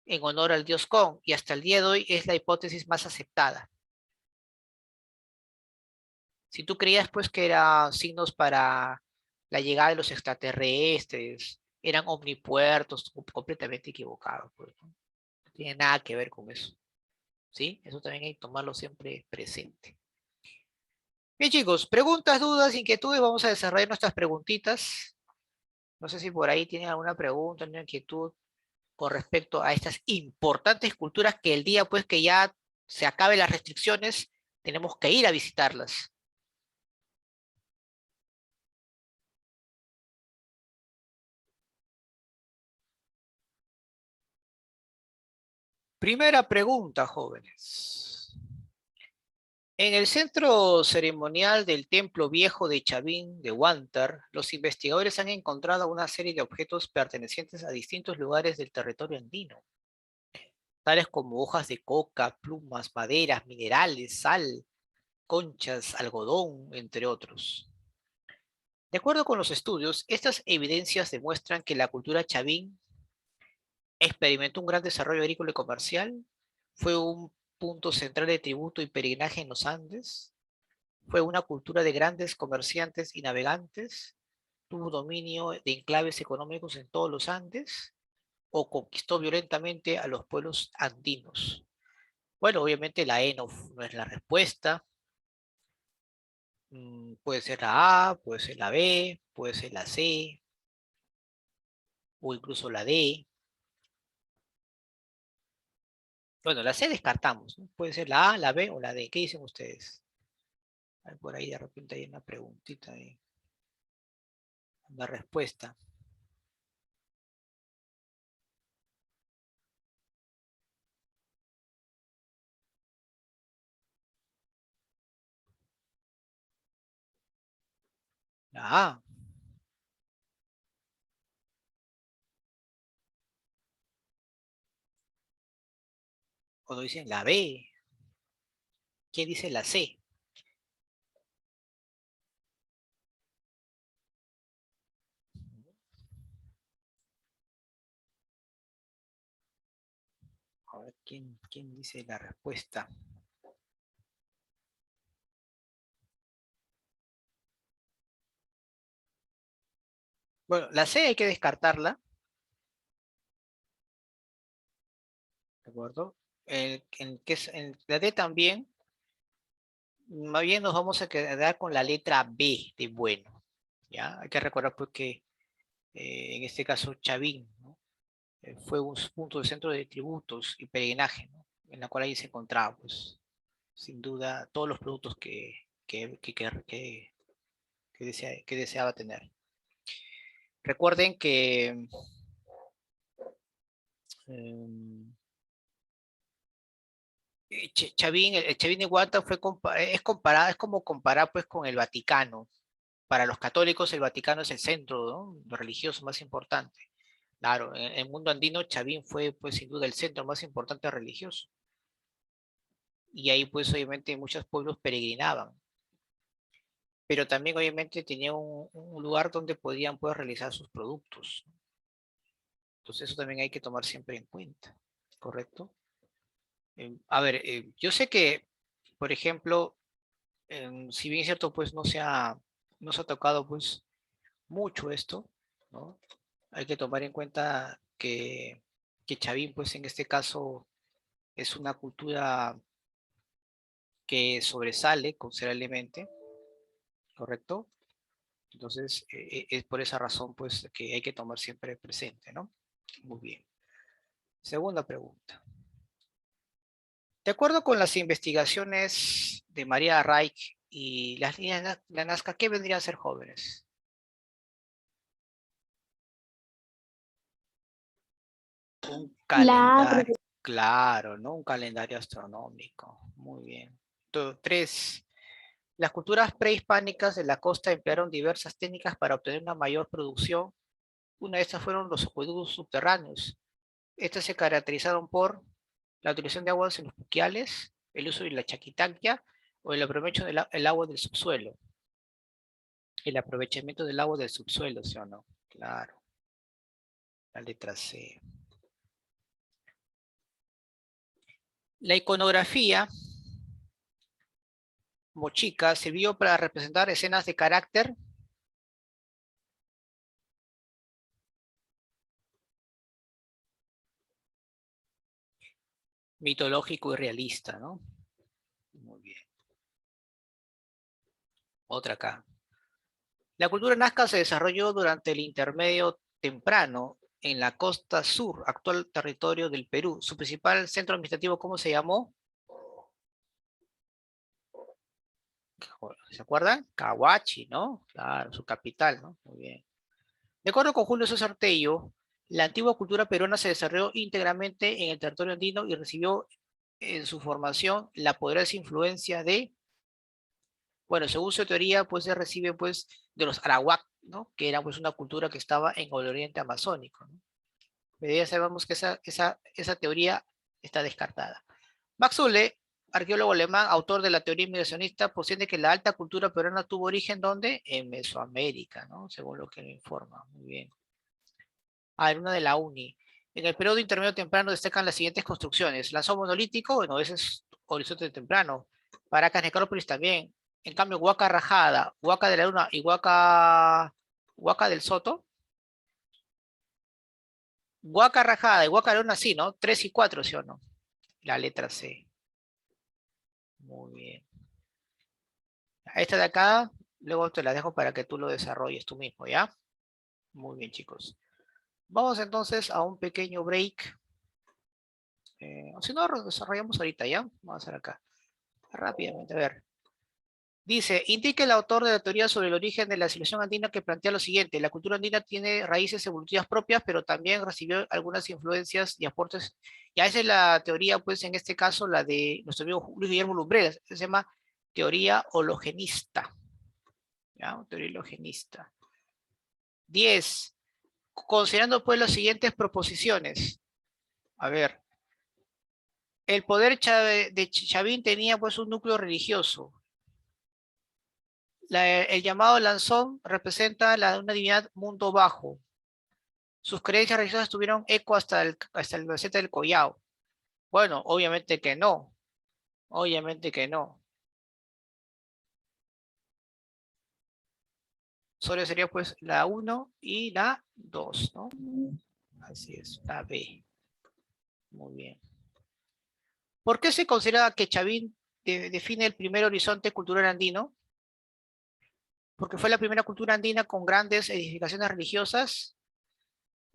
en honor al dios Con, y hasta el día de hoy es la hipótesis más aceptada. Si tú creías pues que eran signos para la llegada de los extraterrestres, eran omnipuertos, completamente equivocados, pues, ¿no? No tiene nada que ver con eso, ¿sí? Eso también hay que tomarlo siempre presente. Bien, chicos, preguntas, dudas, inquietudes, vamos a desarrollar nuestras preguntitas. No sé si por ahí tienen alguna pregunta, alguna inquietud con respecto a estas importantes culturas que el día pues que ya se acaben las restricciones, tenemos que ir a visitarlas. Primera pregunta, jóvenes. En el centro ceremonial del Templo Viejo de Chavín de Huántar, los investigadores han encontrado una serie de objetos pertenecientes a distintos lugares del territorio andino, tales como hojas de coca, plumas, maderas, minerales, sal, conchas, algodón, entre otros. De acuerdo con los estudios, estas evidencias demuestran que la cultura chavín experimentó un gran desarrollo agrícola y comercial, fue un punto central de tributo y peregrinaje en los Andes, fue una cultura de grandes comerciantes y navegantes, tuvo dominio de enclaves económicos en todos los Andes o conquistó violentamente a los pueblos andinos. Bueno, obviamente la E no es la respuesta. Puede ser la A, puede ser la B, puede ser la C o incluso la D. Bueno, la C descartamos, ¿no? Puede ser la A, la B o la D. ¿Qué dicen ustedes? Por ahí de repente hay una preguntita, una respuesta. La A, o no dicen la B. ¿Quién dice la C? A ver, ¿quién dice la respuesta? Bueno, la C hay que descartarla, ¿de acuerdo? En la D también, más bien nos vamos a quedar con la letra B de bueno, ¿ya? Hay que recordar pues que en este caso Chavín, ¿no? Fue un punto de centro de tributos y peregrinaje, ¿no? En la cual ahí se encontraba, pues, sin duda, todos los productos que deseaba tener. Recuerden que eh, Chavín, el Chavín de Guarta es como comparar pues con el Vaticano. Para los católicos el Vaticano es el centro, ¿no? Lo religioso más importante. Claro, en el mundo andino Chavín fue pues sin duda el centro más importante religioso. y ahí pues obviamente muchos pueblos peregrinaban, pero también obviamente tenía un lugar donde podían pues realizar sus productos. Entonces eso también hay que tomar siempre en cuenta, ¿correcto? A ver, yo sé que, por ejemplo, si bien es cierto, pues no se ha tocado pues mucho esto, ¿no? Hay que tomar en cuenta que Chavín, pues en este caso, es una cultura que sobresale considerablemente, ¿correcto? Entonces, es por esa razón, pues, que hay que tomar siempre presente, ¿no? Muy bien. Segunda pregunta. De acuerdo con las investigaciones de María Reich y las líneas de la Nazca, ¿qué vendrían a ser jóvenes? Un La calendario, claro, ¿no? Un calendario astronómico. Muy bien. Tres, las culturas prehispánicas de la costa emplearon diversas técnicas para obtener una mayor producción. Una de estas fueron los acueductos subterráneos. Estas se caracterizaron por la utilización de aguas en los pluviales, el uso de la chaquitactia o el aprovechamiento del agua del subsuelo. El aprovechamiento del agua del subsuelo, ¿sí o no? Claro, la letra C. La iconografía mochica sirvió para representar escenas de carácter mitológico y realista, ¿no? Muy bien. Otra acá. La cultura nazca se desarrolló durante el intermedio temprano en la costa sur, actual territorio del Perú. Su principal centro administrativo, ¿cómo se llamó? ¿Se acuerdan? Cahuachi, ¿no? Claro, su capital, ¿no? Muy bien. De acuerdo con Julio César Tello, la antigua cultura peruana se desarrolló íntegramente en el territorio andino y recibió en su formación la poderosa influencia de, bueno, según su teoría, pues se recibe pues de los arawak, ¿no? Que era pues una cultura que estaba en el oriente amazónico, ¿no? Pero ya sabemos que esa teoría está descartada. Max Ulle, arqueólogo alemán, autor de la teoría migracionista, posee que la alta cultura peruana tuvo origen ¿dónde? En Mesoamérica, ¿no? Según lo que le informa. Muy bien. En una de la UNI. En el periodo intermedio temprano destacan las siguientes construcciones. Lanzón monolítico, bueno, ese es horizonte temprano. Paracas Necrópolis también. En cambio, Huaca Rajada, Huaca de la Luna y Huaca del Soto. Huaca Rajada y Huaca de la Luna, sí, ¿no? 3 y 4, ¿sí o no? La letra C. Muy bien. Esta de acá, luego te la dejo para que tú lo desarrolles tú mismo, ¿ya? Muy bien, chicos. Vamos entonces a un pequeño break. O si no, lo desarrollamos ahorita, ¿ya? Vamos a hacer acá. Rápidamente, a ver. Dice, indica el autor de la teoría sobre el origen de la civilización andina que plantea lo siguiente, la cultura andina tiene raíces evolutivas propias, pero también recibió algunas influencias y aportes. Ya esa es la teoría, pues en este caso, la de nuestro amigo Luis Guillermo Lumbreras, se llama teoría hologenista. ¿Ya? Teoría hologenista. 10. Considerando pues las siguientes proposiciones. A ver, el poder de Chavín tenía pues un núcleo religioso. El llamado Lanzón representa una divinidad mundo bajo. Sus creencias religiosas tuvieron eco hasta el meseta del Collao. Bueno, obviamente que no. Obviamente que no. Solo sería pues la uno y la 2, ¿no? Así es, la B. Muy bien. ¿Por qué se considera que Chavín define el primer horizonte cultural andino? Porque fue la primera cultura andina con grandes edificaciones religiosas,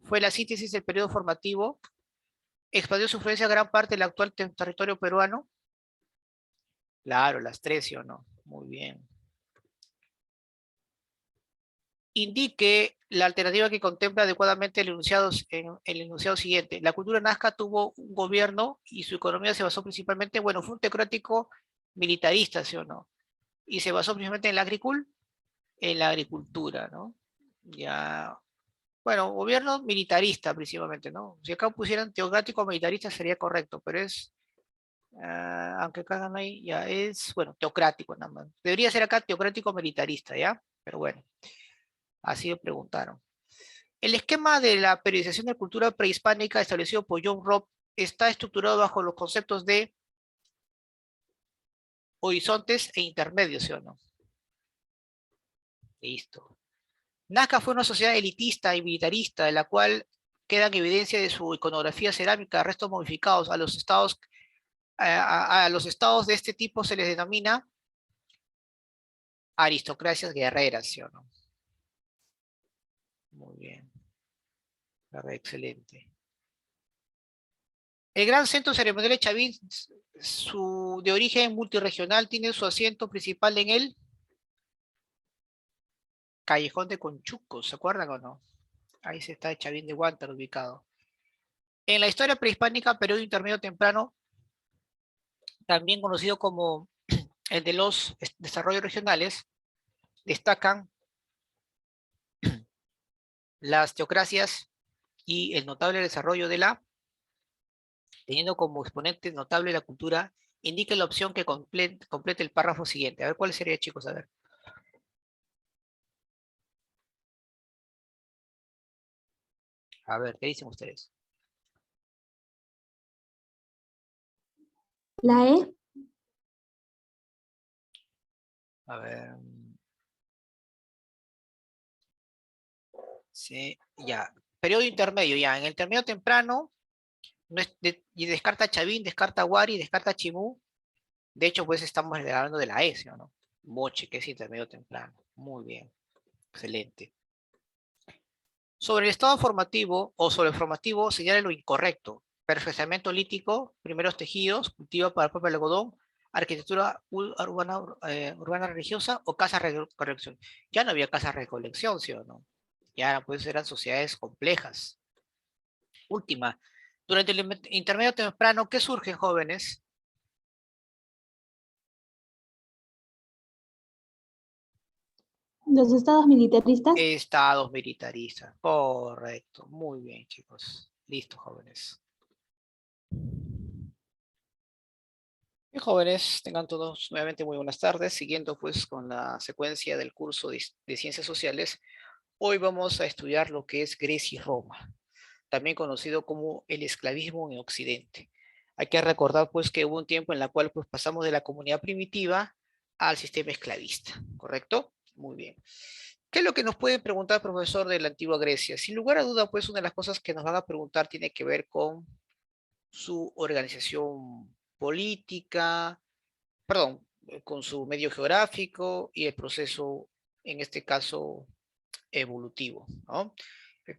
fue la síntesis del periodo formativo, expandió su influencia a gran parte del actual territorio peruano. Claro, las tres, ¿sí o no? Muy bien. Indique la alternativa que contempla adecuadamente el enunciado siguiente. La cultura nazca tuvo un gobierno y su economía se basó principalmente, bueno, fue un teocrático militarista, ¿sí o no? Y se basó principalmente en la agricultura, ¿no? Ya, bueno, gobierno militarista principalmente, ¿no? Si acá pusieran teocrático militarista sería correcto, pero es Aunque acá no hay, ya es, bueno, teocrático nada más. Debería ser acá teocrático militarista, ¿ya? Pero bueno, así me preguntaron. El esquema de la periodización de cultura prehispánica establecido por John Robb está estructurado bajo los conceptos de horizontes e intermedios, ¿sí o no? Listo. Nazca fue una sociedad elitista y militarista, en la cual quedan evidencia de su iconografía cerámica, restos modificados a los estados, a los estados de este tipo se les denomina aristocracias guerreras, ¿sí o no? Muy bien, excelente. El gran centro ceremonial de Chavín, de origen multiregional, tiene su asiento principal en el Callejón de Conchuco, ¿se acuerdan o no? Ahí se está Chavín de Huántar ubicado. En la historia prehispánica, periodo intermedio temprano, también conocido como el de los desarrollos regionales, destacan las teocracias y el notable desarrollo de la, teniendo como exponente notable la cultura, indique la opción que complete el párrafo siguiente. A ver, ¿cuál sería, chicos? A ver, ¿qué dicen ustedes? La E. A ver. Sí, ya. Periodo intermedio, ya. En el intermedio temprano, no y descarta Chavín, descarta Wari, descarta Chimú. De hecho, pues estamos hablando de la S, ¿no? Moche, que es intermedio temprano. Muy bien. Excelente. Sobre el estado formativo o sobre el formativo, señala lo incorrecto. Perfeccionamiento lítico, primeros tejidos, cultivo para el propio algodón, arquitectura urbana, urbana religiosa o casa de recolección. Ya no había casa de recolección, ¿sí o no? Ya pues eran sociedades complejas. Última. Durante el intermedio temprano, ¿qué surgen, jóvenes? Los estados militaristas. Estados militaristas. Correcto. Muy bien, chicos. Listo, jóvenes. Bien, jóvenes, tengan todos nuevamente muy buenas tardes. Siguiendo pues con la secuencia del curso de Ciencias Sociales, hoy vamos a estudiar lo que es Grecia y Roma, también conocido como el esclavismo en Occidente. Hay que recordar pues que hubo un tiempo en el cual pues pasamos de la comunidad primitiva al sistema esclavista, ¿correcto? Muy bien. ¿Qué es lo que nos pueden preguntar, profesor, de la antigua Grecia? Sin lugar a duda, pues una de las cosas que nos van a preguntar tiene que ver con su organización política, perdón, con su medio geográfico y el proceso, en este caso, evolutivo, ¿no?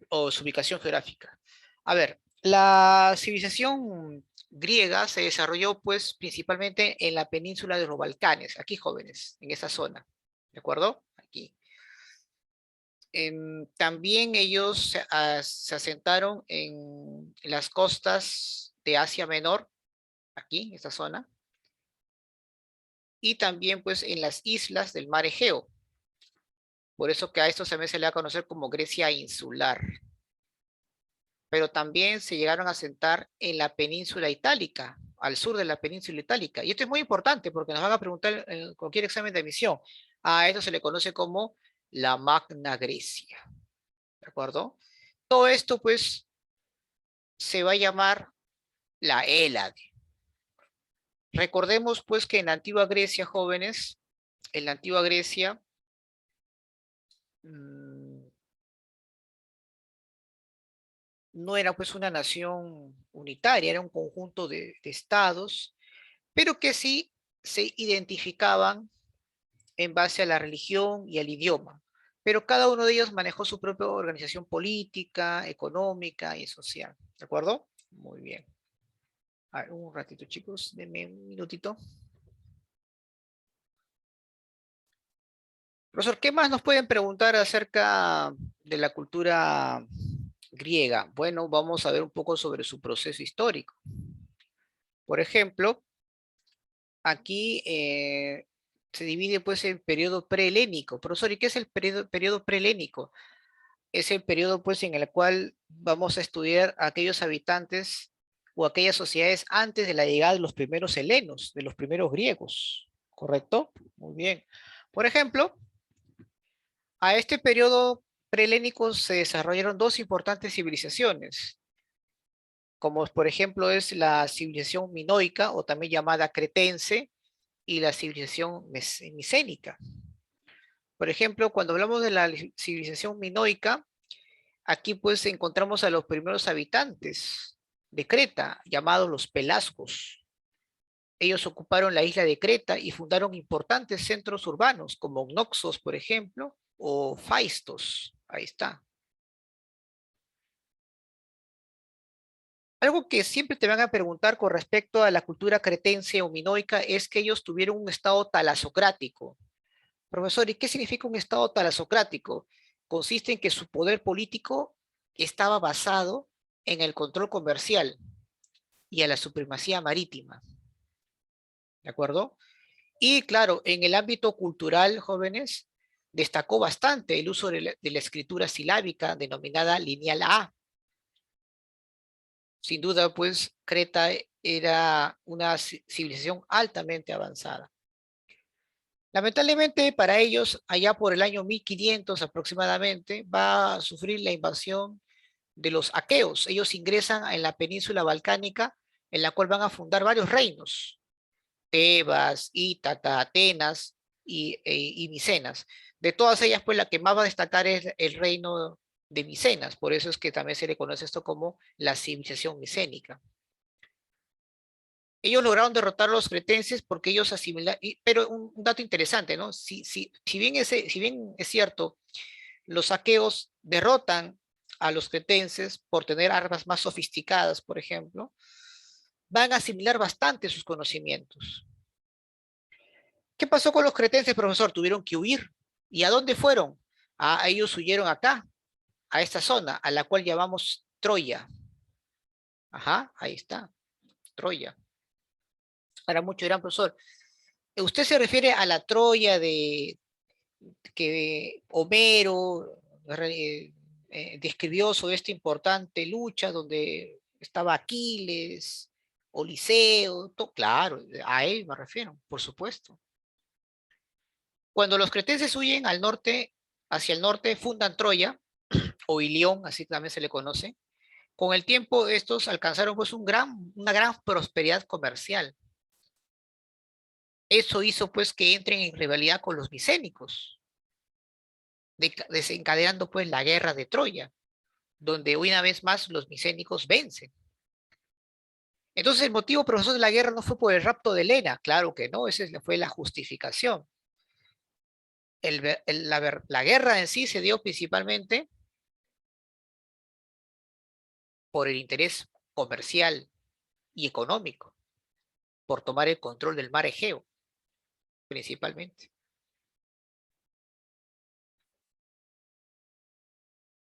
O su ubicación geográfica. A ver, la civilización griega se desarrolló pues principalmente en la península de los Balcanes, aquí jóvenes, en esa zona, ¿de acuerdo? Aquí. También ellos se asentaron en las costas de Asia Menor, aquí, en esta zona, y también pues en las islas del mar Egeo. Por eso que a esto también se le va a conocer como Grecia insular. Pero también se llegaron a asentar en la península itálica, al sur de la península itálica. Y esto es muy importante porque nos van a preguntar en cualquier examen de admisión. A esto se le conoce como la Magna Grecia. ¿De acuerdo? Todo esto pues se va a llamar la Hélade. Recordemos pues que en la antigua Grecia, jóvenes, en la antigua Grecia, mmm, no era pues una nación unitaria, era un conjunto de estados, pero que sí se identificaban en base a la religión y al idioma. Pero cada uno de ellos manejó su propia organización política, económica y social. ¿De acuerdo? Muy bien. A ver, un ratito, chicos, denme un minutito. Profesor, ¿qué más nos pueden preguntar acerca de la cultura griega? Bueno, vamos a ver un poco sobre su proceso histórico. Por ejemplo, aquí se divide pues en periodo prehelénico. Profesor, ¿y qué es el periodo prehelénico? Es el periodo pues en el cual vamos a estudiar a aquellos habitantes o aquellas sociedades antes de la llegada de los primeros helenos, de los primeros griegos, ¿correcto? Muy bien. Por ejemplo, a este periodo prehelénico se desarrollaron dos importantes civilizaciones, como por ejemplo es la civilización minoica, o también llamada cretense, y la civilización micénica. Por ejemplo, cuando hablamos de la civilización minoica, aquí pues encontramos a los primeros habitantes de Creta, llamados los pelasgos. Ellos ocuparon la isla de Creta y fundaron importantes centros urbanos, como Noxos, por ejemplo, o Faistos. Ahí está. Algo que siempre te van a preguntar con respecto a la cultura cretense o minoica es que ellos tuvieron un estado talasocrático. Profesor, ¿y qué significa un estado talasocrático? Consiste en que su poder político estaba basado en el control comercial y a la supremacía marítima. ¿De acuerdo? Y claro, en el ámbito cultural, jóvenes, destacó bastante el uso de la escritura silábica denominada lineal A. Sin duda, pues, Creta era una civilización altamente avanzada. Lamentablemente para ellos, allá por el año 1500 aproximadamente, va a sufrir la invasión de los aqueos. Ellos ingresan en la península balcánica, en la cual van a fundar varios reinos: Tebas, Ítaca, Atenas y Micenas. De todas ellas, pues la que más va a destacar es el reino de Micenas. Por eso es que también se le conoce esto como la civilización micénica. Ellos lograron derrotar a los cretenses porque ellos asimilaron, pero un dato interesante, ¿no? Si bien es cierto, los aqueos derrotan a los cretenses por tener armas más sofisticadas, por ejemplo, van a asimilar bastante sus conocimientos. ¿Qué pasó con los cretenses, profesor? Tuvieron que huir. ¿Y a dónde fueron? Ellos huyeron acá, a esta zona, a la cual llamamos Troya. Ajá, ahí está, Troya. Ahora muchos dirán, profesor, ¿usted se refiere a la Troya de que Homero describió sobre esta importante lucha donde estaba Aquiles, Odiseo? Claro, a él me refiero, por supuesto. Cuando los cretenses huyen al norte, hacia el norte, fundan Troya, o Ilión, así también se le conoce. Con el tiempo, estos alcanzaron pues una gran prosperidad comercial. Eso hizo pues que entren en rivalidad con los micénicos, desencadenando pues la guerra de Troya, donde una vez más los micénicos vencen. Entonces el motivo, profesor, de la guerra no fue por el rapto de Helena, claro que no, esa fue la justificación. La guerra en sí se dio principalmente por el interés comercial y económico, por tomar el control del mar Egeo, principalmente.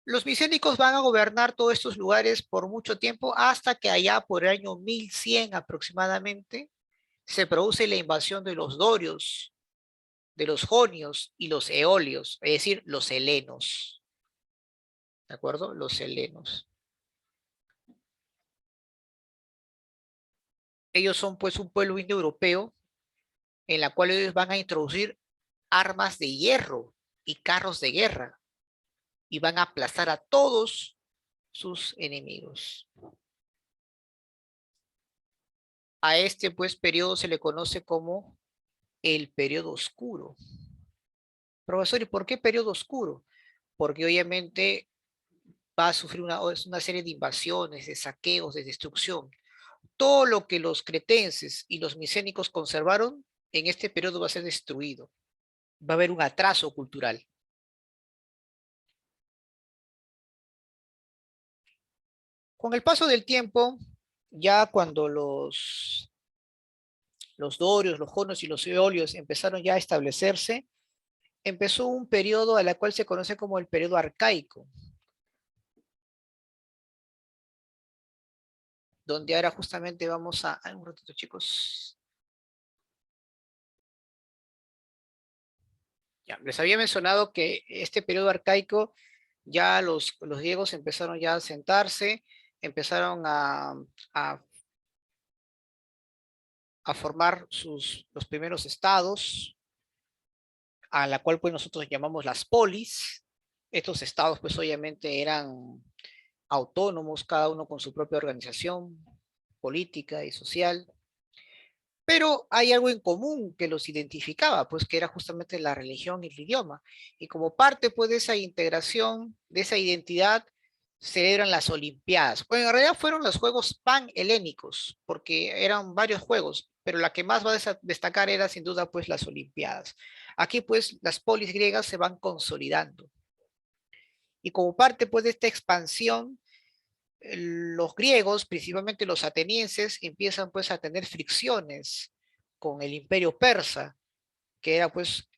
Los micénicos van a gobernar todos estos lugares por mucho tiempo, hasta que allá por el año 1100 aproximadamente se produce la invasión de los dorios, de los jonios y los eolios, es decir, los helenos. ¿De acuerdo? Los helenos. Ellos son pues un pueblo indoeuropeo en la cual ellos van a introducir armas de hierro y carros de guerra y van a aplastar a todos sus enemigos. A este pues periodo se le conoce como el periodo oscuro. Profesor, ¿y por qué periodo oscuro? Porque obviamente va a sufrir una serie de invasiones, de saqueos, de destrucción. Todo lo que los cretenses y los micénicos conservaron en este periodo va a ser destruido. Va a haber un atraso cultural. Con el paso del tiempo, ya cuando los dorios, los jonos y los eolios empezaron ya a establecerse, empezó un periodo a la cual se conoce como el periodo arcaico, donde ahora justamente vamos a un ratito, chicos. Ya, les había mencionado que este periodo arcaico ya los griegos empezaron ya a sentarse, empezaron a a formar los primeros estados, a la cual pues nosotros llamamos las polis. Estos estados pues obviamente eran autónomos, cada uno con su propia organización política y social, pero hay algo en común que los identificaba, pues que era justamente la religión y el idioma. Y como parte pues de esa integración, de esa identidad, celebran las Olimpiadas. Bueno, en realidad fueron los Juegos Panhelénicos, porque eran varios juegos, pero la que más va a destacar era sin duda pues las Olimpiadas. Aquí pues las polis griegas se van consolidando. Y como parte pues de esta expansión, los griegos, principalmente los atenienses, empiezan pues a tener fricciones con el imperio persa, que era pues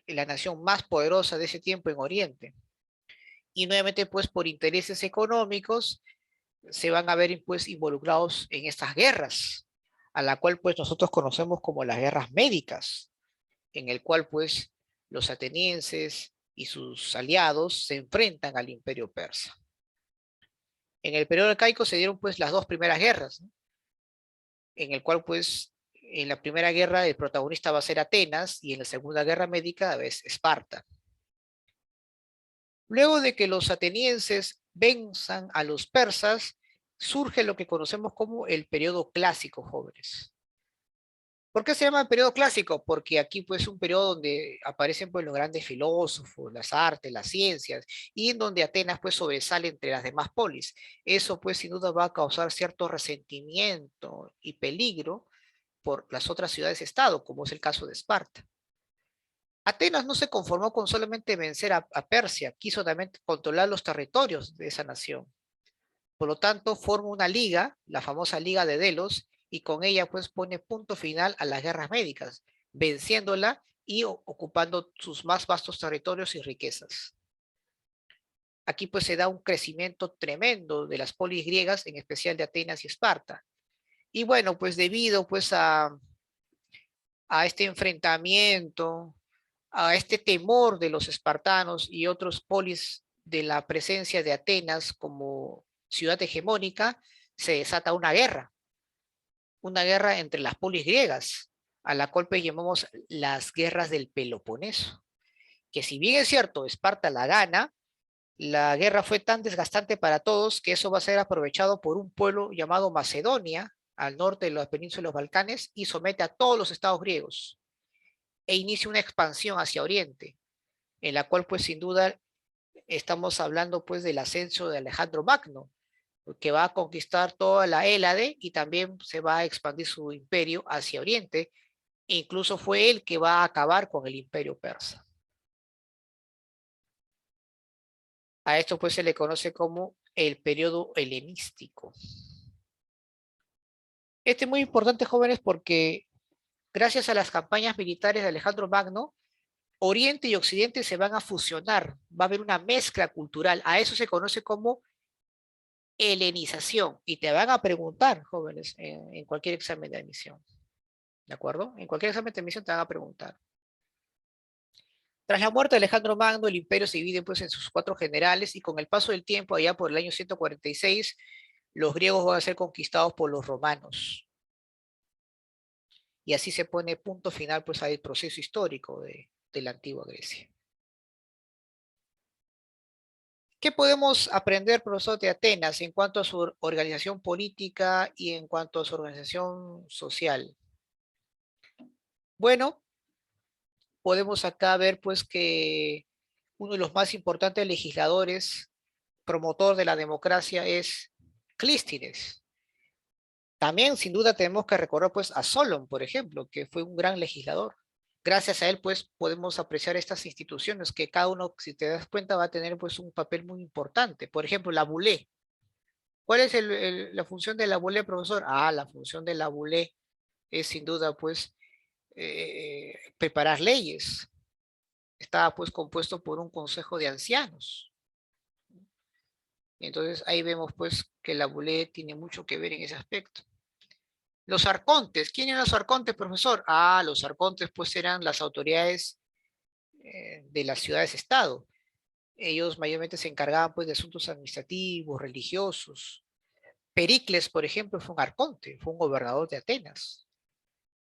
la nación más poderosa de ese tiempo en Oriente. Y nuevamente pues por intereses económicos se van a ver pues involucrados en estas guerras, a la cual pues nosotros conocemos como las guerras médicas, en el cual pues los atenienses y sus aliados se enfrentan al imperio persa. En el periodo arcaico se dieron pues las dos primeras guerras, ¿no? En el cual pues en la primera guerra el protagonista va a ser Atenas y en la segunda guerra médica es Esparta. Luego de que los atenienses venzan a los persas, surge lo que conocemos como el periodo clásico, jóvenes. ¿Por qué se llama el periodo clásico? Porque aquí pues es un periodo donde aparecen pues los grandes filósofos, las artes, las ciencias, y en donde Atenas pues sobresale entre las demás polis. Eso pues sin duda va a causar cierto resentimiento y peligro por las otras ciudades-estado, como es el caso de Esparta. Atenas no se conformó con solamente vencer a Persia, quiso también controlar los territorios de esa nación. Por lo tanto, forma una liga, la famosa Liga de Delos, y con ella pues pone punto final a las guerras médicas, venciéndola y ocupando sus más vastos territorios y riquezas. Aquí pues se da un crecimiento tremendo de las polis griegas, en especial de Atenas y Esparta. Y bueno, pues debido pues a este enfrentamiento, a este temor de los espartanos y otros polis de la presencia de Atenas como ciudad hegemónica, se desata una guerra entre las polis griegas, a la cual pues llamamos las guerras del Peloponeso, que si bien es cierto, Esparta la gana, la guerra fue tan desgastante para todos que eso va a ser aprovechado por un pueblo llamado Macedonia, al norte de la península de los Balcanes, y somete a todos los estados griegos e inicia una expansión hacia Oriente, en la cual pues sin duda estamos hablando pues del ascenso de Alejandro Magno, que va a conquistar toda la Hélade y también se va a expandir su imperio hacia Oriente, e incluso fue él que va a acabar con el imperio persa. A esto pues se le conoce como el periodo helenístico. Este es muy importante, jóvenes, porque gracias a las campañas militares de Alejandro Magno, Oriente y Occidente se van a fusionar, va a haber una mezcla cultural, a eso se conoce como helenización, y te van a preguntar, jóvenes, en cualquier examen de admisión, ¿de acuerdo? En cualquier examen de admisión te van a preguntar. Tras la muerte de Alejandro Magno, el imperio se divide pues en sus 4 generales, y con el paso del tiempo, allá por el año 146, los griegos van a ser conquistados por los romanos. Y así se pone punto final pues al proceso histórico de la antigua Grecia. ¿Qué podemos aprender, profesor, de Atenas en cuanto a su organización política y en cuanto a su organización social? Bueno, podemos acá ver pues que uno de los más importantes legisladores, promotor de la democracia, es Clístenes. También, sin duda, tenemos que recordar pues a Solón, por ejemplo, que fue un gran legislador. Gracias a él, pues, podemos apreciar estas instituciones que cada uno, si te das cuenta, va a tener pues un papel muy importante. Por ejemplo, la bulé. ¿Cuál es la función de la bulé, profesor? Ah, la función de la bulé es sin duda pues preparar leyes. Estaba pues compuesto por un consejo de ancianos. Entonces ahí vemos pues que la bulé tiene mucho que ver en ese aspecto. Los arcontes, ¿quién eran los arcontes, profesor? Ah, los arcontes pues eran las autoridades de las ciudades-estado. Ellos mayormente se encargaban pues de asuntos administrativos, religiosos. Pericles, por ejemplo, fue un arconte, fue un gobernador de Atenas.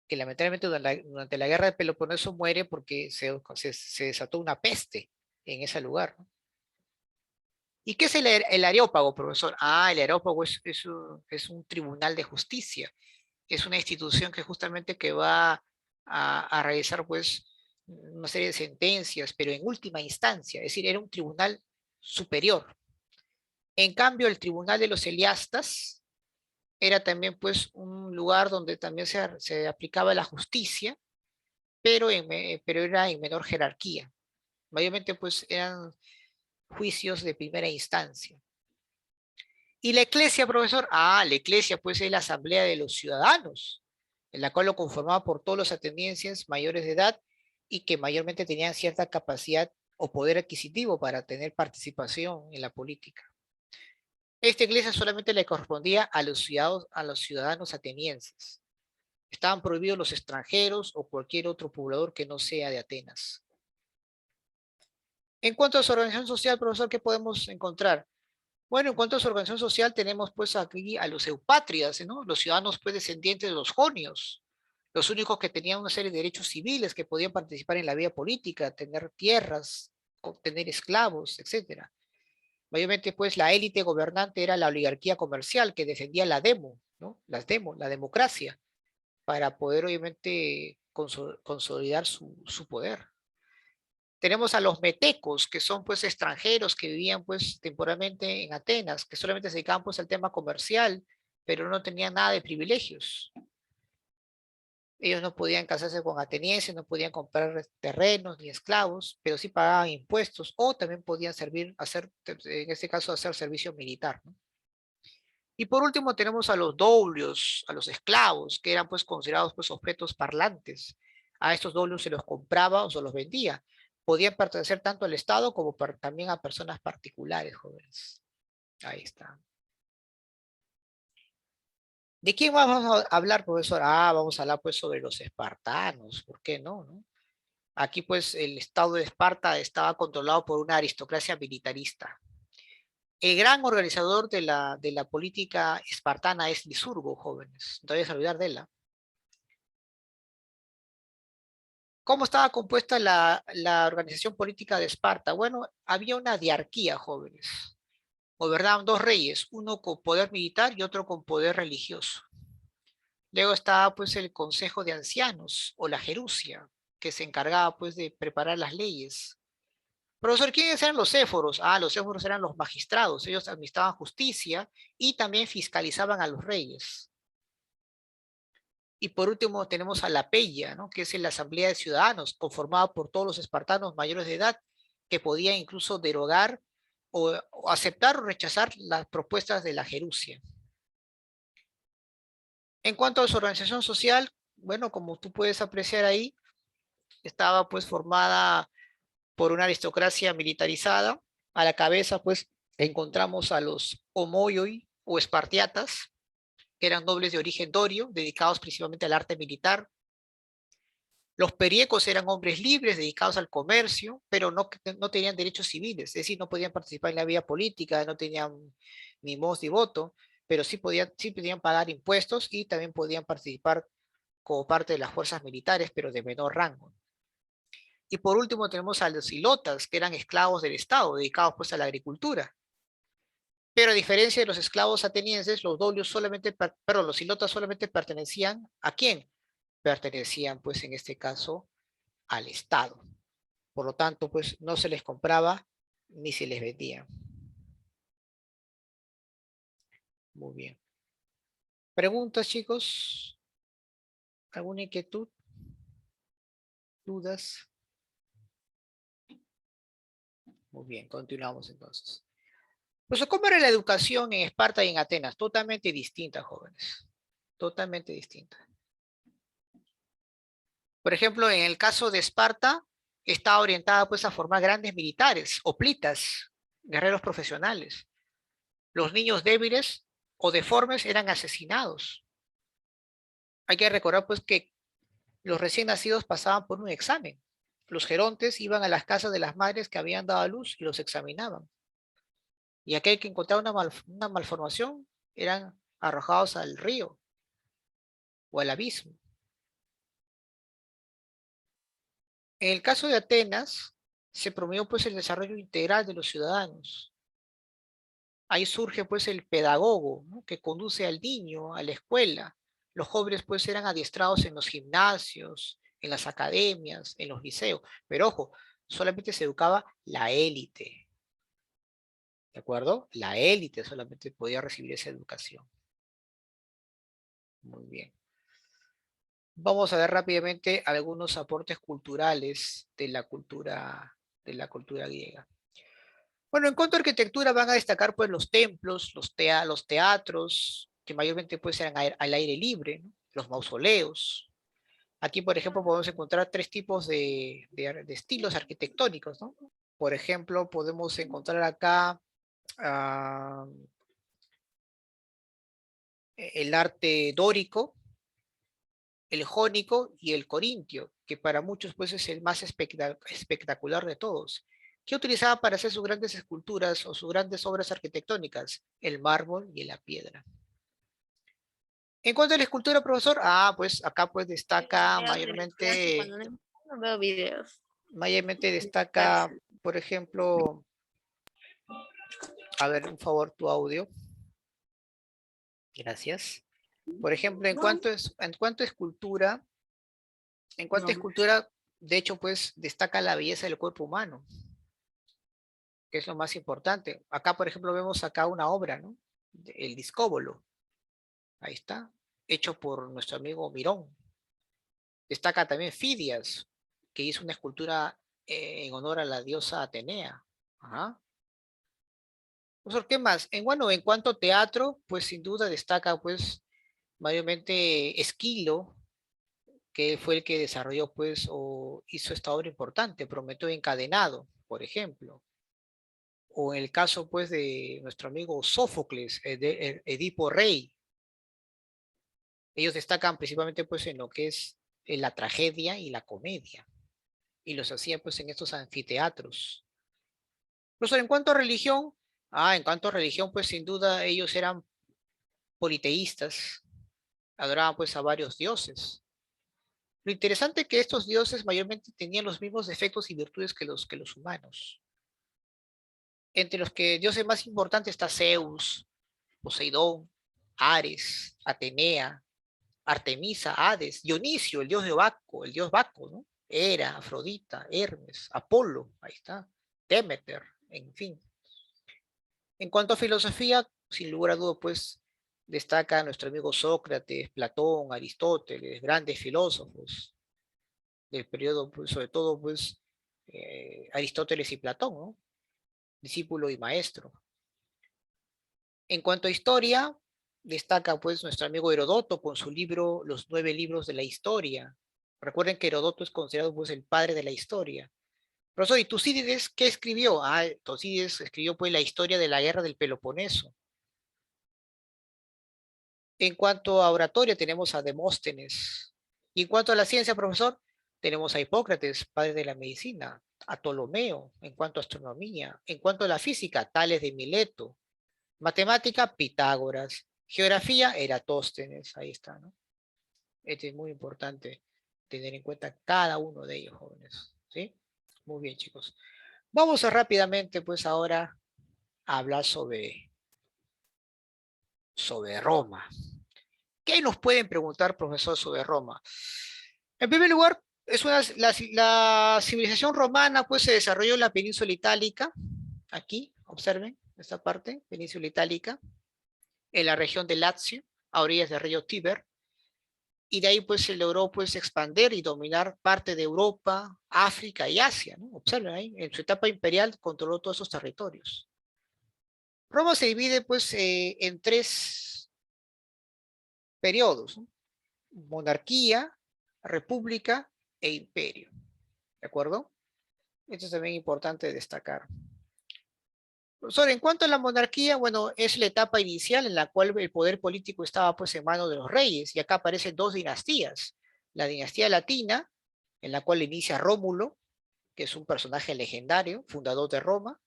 que lamentablemente durante la guerra de Peloponeso muere porque se desató una peste en ese lugar, ¿no? ¿Y qué es el Areópago, profesor? Ah, el Areópago es un tribunal de justicia. Es una institución que justamente que va a realizar pues una serie de sentencias, pero en última instancia, es decir, era un tribunal superior. En cambio, el tribunal de los Eliastas era también pues un lugar donde también se aplicaba la justicia, pero era en menor jerarquía. Mayormente pues eran juicios de primera instancia. ¿Y la iglesia, profesor? Ah, la iglesia pues es la asamblea de los ciudadanos, en la cual lo conformaba por todos los atenienses mayores de edad y que mayormente tenían cierta capacidad o poder adquisitivo para tener participación en la política. Esta iglesia solamente le correspondía a los ciudadanos atenienses. Estaban prohibidos los extranjeros o cualquier otro poblador que no sea de Atenas. En cuanto a su organización social, profesor, ¿qué podemos encontrar? Bueno, en cuanto a su organización social, tenemos pues aquí a los eupátridas, ¿no? Los ciudadanos pues descendientes de los jonios, los únicos que tenían una serie de derechos civiles, que podían participar en la vida política, tener tierras, tener esclavos, etcétera. Mayormente pues la élite gobernante era la oligarquía comercial que defendía la demo, ¿no? La democracia, para poder obviamente consolidar su poder. Tenemos a los metecos, que son pues extranjeros que vivían pues temporalmente en Atenas, que solamente se dedicaban pues al tema comercial, pero no tenían nada de privilegios. Ellos no podían casarse con atenienses, no podían comprar terrenos ni esclavos, pero sí pagaban impuestos o también podían servir, en este caso, hacer servicio militar, ¿no? Y por último tenemos a los doulios, a los esclavos, que eran pues considerados pues objetos parlantes. A estos doulios se los compraba o se los vendía. Podían pertenecer tanto al Estado como también a personas particulares, jóvenes. Ahí está. ¿De quién vamos a hablar, profesor? Ah, vamos a hablar pues sobre los espartanos. ¿Por qué no, no? Aquí pues el Estado de Esparta estaba controlado por una aristocracia militarista. El gran organizador de la política espartana es Lisurgo, jóvenes. No te vayas a olvidar de él. ¿Cómo estaba compuesta la organización política de Esparta? Bueno, había una diarquía, jóvenes. Gobernaban dos reyes, uno con poder militar y otro con poder religioso. Luego estaba pues el Consejo de Ancianos o la Gerusia, que se encargaba pues de preparar las leyes. Profesor, ¿quiénes eran los éforos? Ah, los éforos eran los magistrados. Ellos administraban justicia y también fiscalizaban a los reyes. Y por último tenemos a la Peya, ¿no? Que es la Asamblea de Ciudadanos, conformada por todos los espartanos mayores de edad, que podían incluso derogar o aceptar o rechazar las propuestas de la Gerusia. En cuanto a su organización social, bueno, como tú puedes apreciar ahí, estaba pues formada por una aristocracia militarizada. A la cabeza pues encontramos a los homoioi o espartiatas, que eran nobles de origen dorio, dedicados principalmente al arte militar. Los periecos eran hombres libres dedicados al comercio, pero no tenían derechos civiles, es decir, no podían participar en la vida política, no tenían ni voz ni voto, pero sí podían pagar impuestos y también podían participar como parte de las fuerzas militares, pero de menor rango. Y por último tenemos a los ilotas, que eran esclavos del Estado, dedicados pues a la agricultura. Pero a diferencia de los esclavos atenienses, los dolios los ilotas solamente pertenecían ¿a quién? Pertenecían pues en este caso al Estado. Por lo tanto, pues no se les compraba ni se les vendía. Muy bien. ¿Preguntas, chicos? ¿Alguna inquietud? ¿Dudas? Muy bien, continuamos entonces. Pues, ¿cómo era la educación en Esparta y en Atenas? Totalmente distinta, jóvenes. Totalmente distinta. Por ejemplo, en el caso de Esparta, está orientada pues a formar grandes militares, hoplitas, guerreros profesionales. Los niños débiles o deformes eran asesinados. Hay que recordar pues que los recién nacidos pasaban por un examen. Los gerontes iban a las casas de las madres que habían dado a luz y los examinaban. Y aquel que encontraba una malformación eran arrojados al río o al abismo. En el caso de Atenas, se promovió pues el desarrollo integral de los ciudadanos. Ahí surge pues el pedagogo, ¿no? Que conduce al niño a la escuela. Los jóvenes pues eran adiestrados en los gimnasios, en las academias, en los liceos. Pero ojo, solamente se educaba la élite. ¿De acuerdo? La élite solamente podía recibir esa educación. Muy bien. Vamos a ver rápidamente algunos aportes culturales de la cultura griega. Bueno, en cuanto a arquitectura van a destacar pues los templos, los teatros, que mayormente pues eran al aire libre, ¿no? Los mausoleos. Aquí, por ejemplo, podemos encontrar tres tipos de estilos arquitectónicos, ¿no? Por ejemplo, podemos encontrar acá uh, el arte dórico, el jónico y el corintio, que para muchos pues es el más espectacular de todos. ¿Qué utilizaba para hacer sus grandes esculturas o sus grandes obras arquitectónicas? El mármol y la piedra. En cuanto a la escultura, profesor, pues acá pues destaca mayormente, no veo videos. mayormente destaca, por ejemplo, a ver, un favor, tu audio. Gracias. Por ejemplo, en cuanto a escultura, de hecho, pues destaca la belleza del cuerpo humano, que es lo más importante. Acá, por ejemplo, vemos acá una obra, ¿no? El Discóbolo. Ahí está, hecho por nuestro amigo Mirón. Destaca también Fidias, que hizo una escultura en honor a la diosa Atenea. Ajá. Profesor, ¿qué más? En cuanto a teatro, pues sin duda destaca, pues, mayormente Esquilo, que fue el que desarrolló, pues, o hizo esta obra importante, Prometeo encadenado, por ejemplo. O en el caso, pues, de nuestro amigo Sófocles, Edipo Rey. Ellos destacan principalmente, pues, en lo que es la tragedia y la comedia. Y los hacía, pues, en estos anfiteatros. Profesor, en cuanto a religión, pues, sin duda, ellos eran politeístas, adoraban, pues, a varios dioses. Lo interesante es que estos dioses mayormente tenían los mismos defectos y virtudes que los humanos. Entre los que dioses más importantes está Zeus, Poseidón, Ares, Atenea, Artemisa, Hades, Dionisio, el dios de Baco, el dios Baco, ¿no? Hera, Afrodita, Hermes, Apolo, ahí está, Demeter, en fin. En cuanto a filosofía, sin lugar a dudas, pues destaca nuestro amigo Sócrates, Platón, Aristóteles, grandes filósofos del periodo, pues, sobre todo, pues, Aristóteles y Platón, ¿no? Discípulo y maestro. En cuanto a historia, destaca, pues, nuestro amigo Herodoto con su libro Los 9 libros de la historia. Recuerden que Herodoto es considerado, pues, el padre de la historia. Profesor, ¿y Tucídides qué escribió? Tucídides escribió, pues, la historia de la guerra del Peloponeso. En cuanto a oratoria, tenemos a Demóstenes. Y en cuanto a la ciencia, profesor, tenemos a Hipócrates, padre de la medicina, a Ptolomeo, en cuanto a astronomía. En cuanto a la física, Tales de Mileto. Matemática, Pitágoras. Geografía, Eratóstenes. Ahí está, ¿no? Este es muy importante tener en cuenta cada uno de ellos, jóvenes. ¿Sí? Muy bien, chicos. Vamos a rápidamente, pues, ahora a hablar sobre Roma. ¿Qué nos pueden preguntar, profesor, sobre Roma? En primer lugar, la civilización romana pues, se desarrolló en la península itálica, aquí, observen, esta parte, península itálica, en la región de Lazio, a orillas del río Tíber, y de ahí pues se logró pues expandir y dominar parte de Europa, África y Asia, ¿no? Observen ahí, en su etapa imperial controló todos esos territorios. Roma se divide pues en tres periodos, ¿no? Monarquía, república e imperio. ¿De acuerdo? Esto es también importante destacar. Profesor, en cuanto a la monarquía, bueno, es la etapa inicial en la cual el poder político estaba pues en manos de los reyes, y acá aparecen dos dinastías. La dinastía latina, en la cual inicia Rómulo, que es un personaje legendario, fundador de Roma,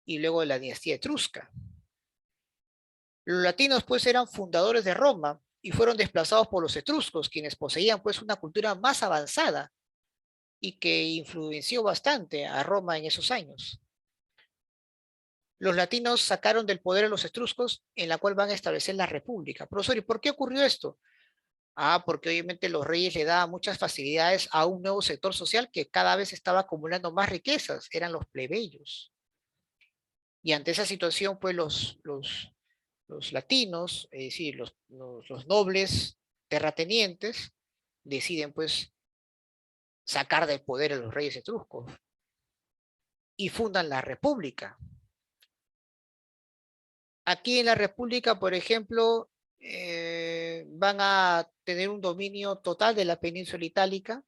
y luego la dinastía etrusca. Los latinos pues eran fundadores de Roma y fueron desplazados por los etruscos, quienes poseían pues una cultura más avanzada y que influenció bastante a Roma en esos años. Los latinos sacaron del poder a los etruscos, en la cual van a establecer la república. Profesor, ¿y por qué ocurrió esto? Porque obviamente los reyes le daban muchas facilidades a un nuevo sector social que cada vez estaba acumulando más riquezas, eran los plebeyos. Y ante esa situación, pues los latinos, es decir, los nobles terratenientes, deciden pues sacar del poder a los reyes etruscos y fundan la república. Aquí en la república, por ejemplo, van a tener un dominio total de la península itálica.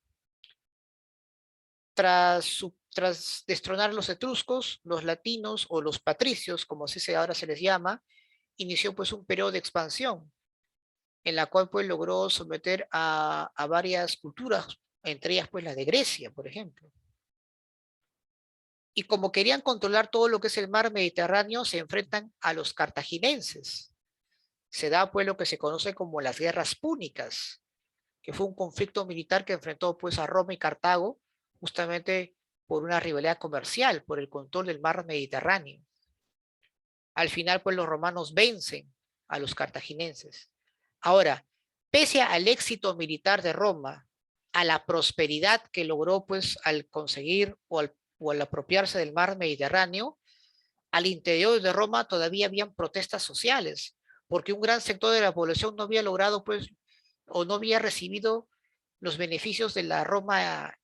Tras destronar a los etruscos, los latinos o los patricios, como así ahora se les llama, inició pues un periodo de expansión en la cual pues logró someter a varias culturas, entre ellas pues la de Grecia, por ejemplo. Y como querían controlar todo lo que es el mar Mediterráneo, se enfrentan a los cartaginenses. Se da pues lo que se conoce como las guerras púnicas, que fue un conflicto militar que enfrentó pues a Roma y Cartago, justamente por una rivalidad comercial, por el control del mar Mediterráneo. Al final pues los romanos vencen a los cartaginenses. Ahora, pese al éxito militar de Roma, a la prosperidad que logró pues al conseguir o al apropiarse del mar Mediterráneo, al interior de Roma todavía habían protestas sociales, porque un gran sector de la población no había logrado pues o no había recibido los beneficios de la Roma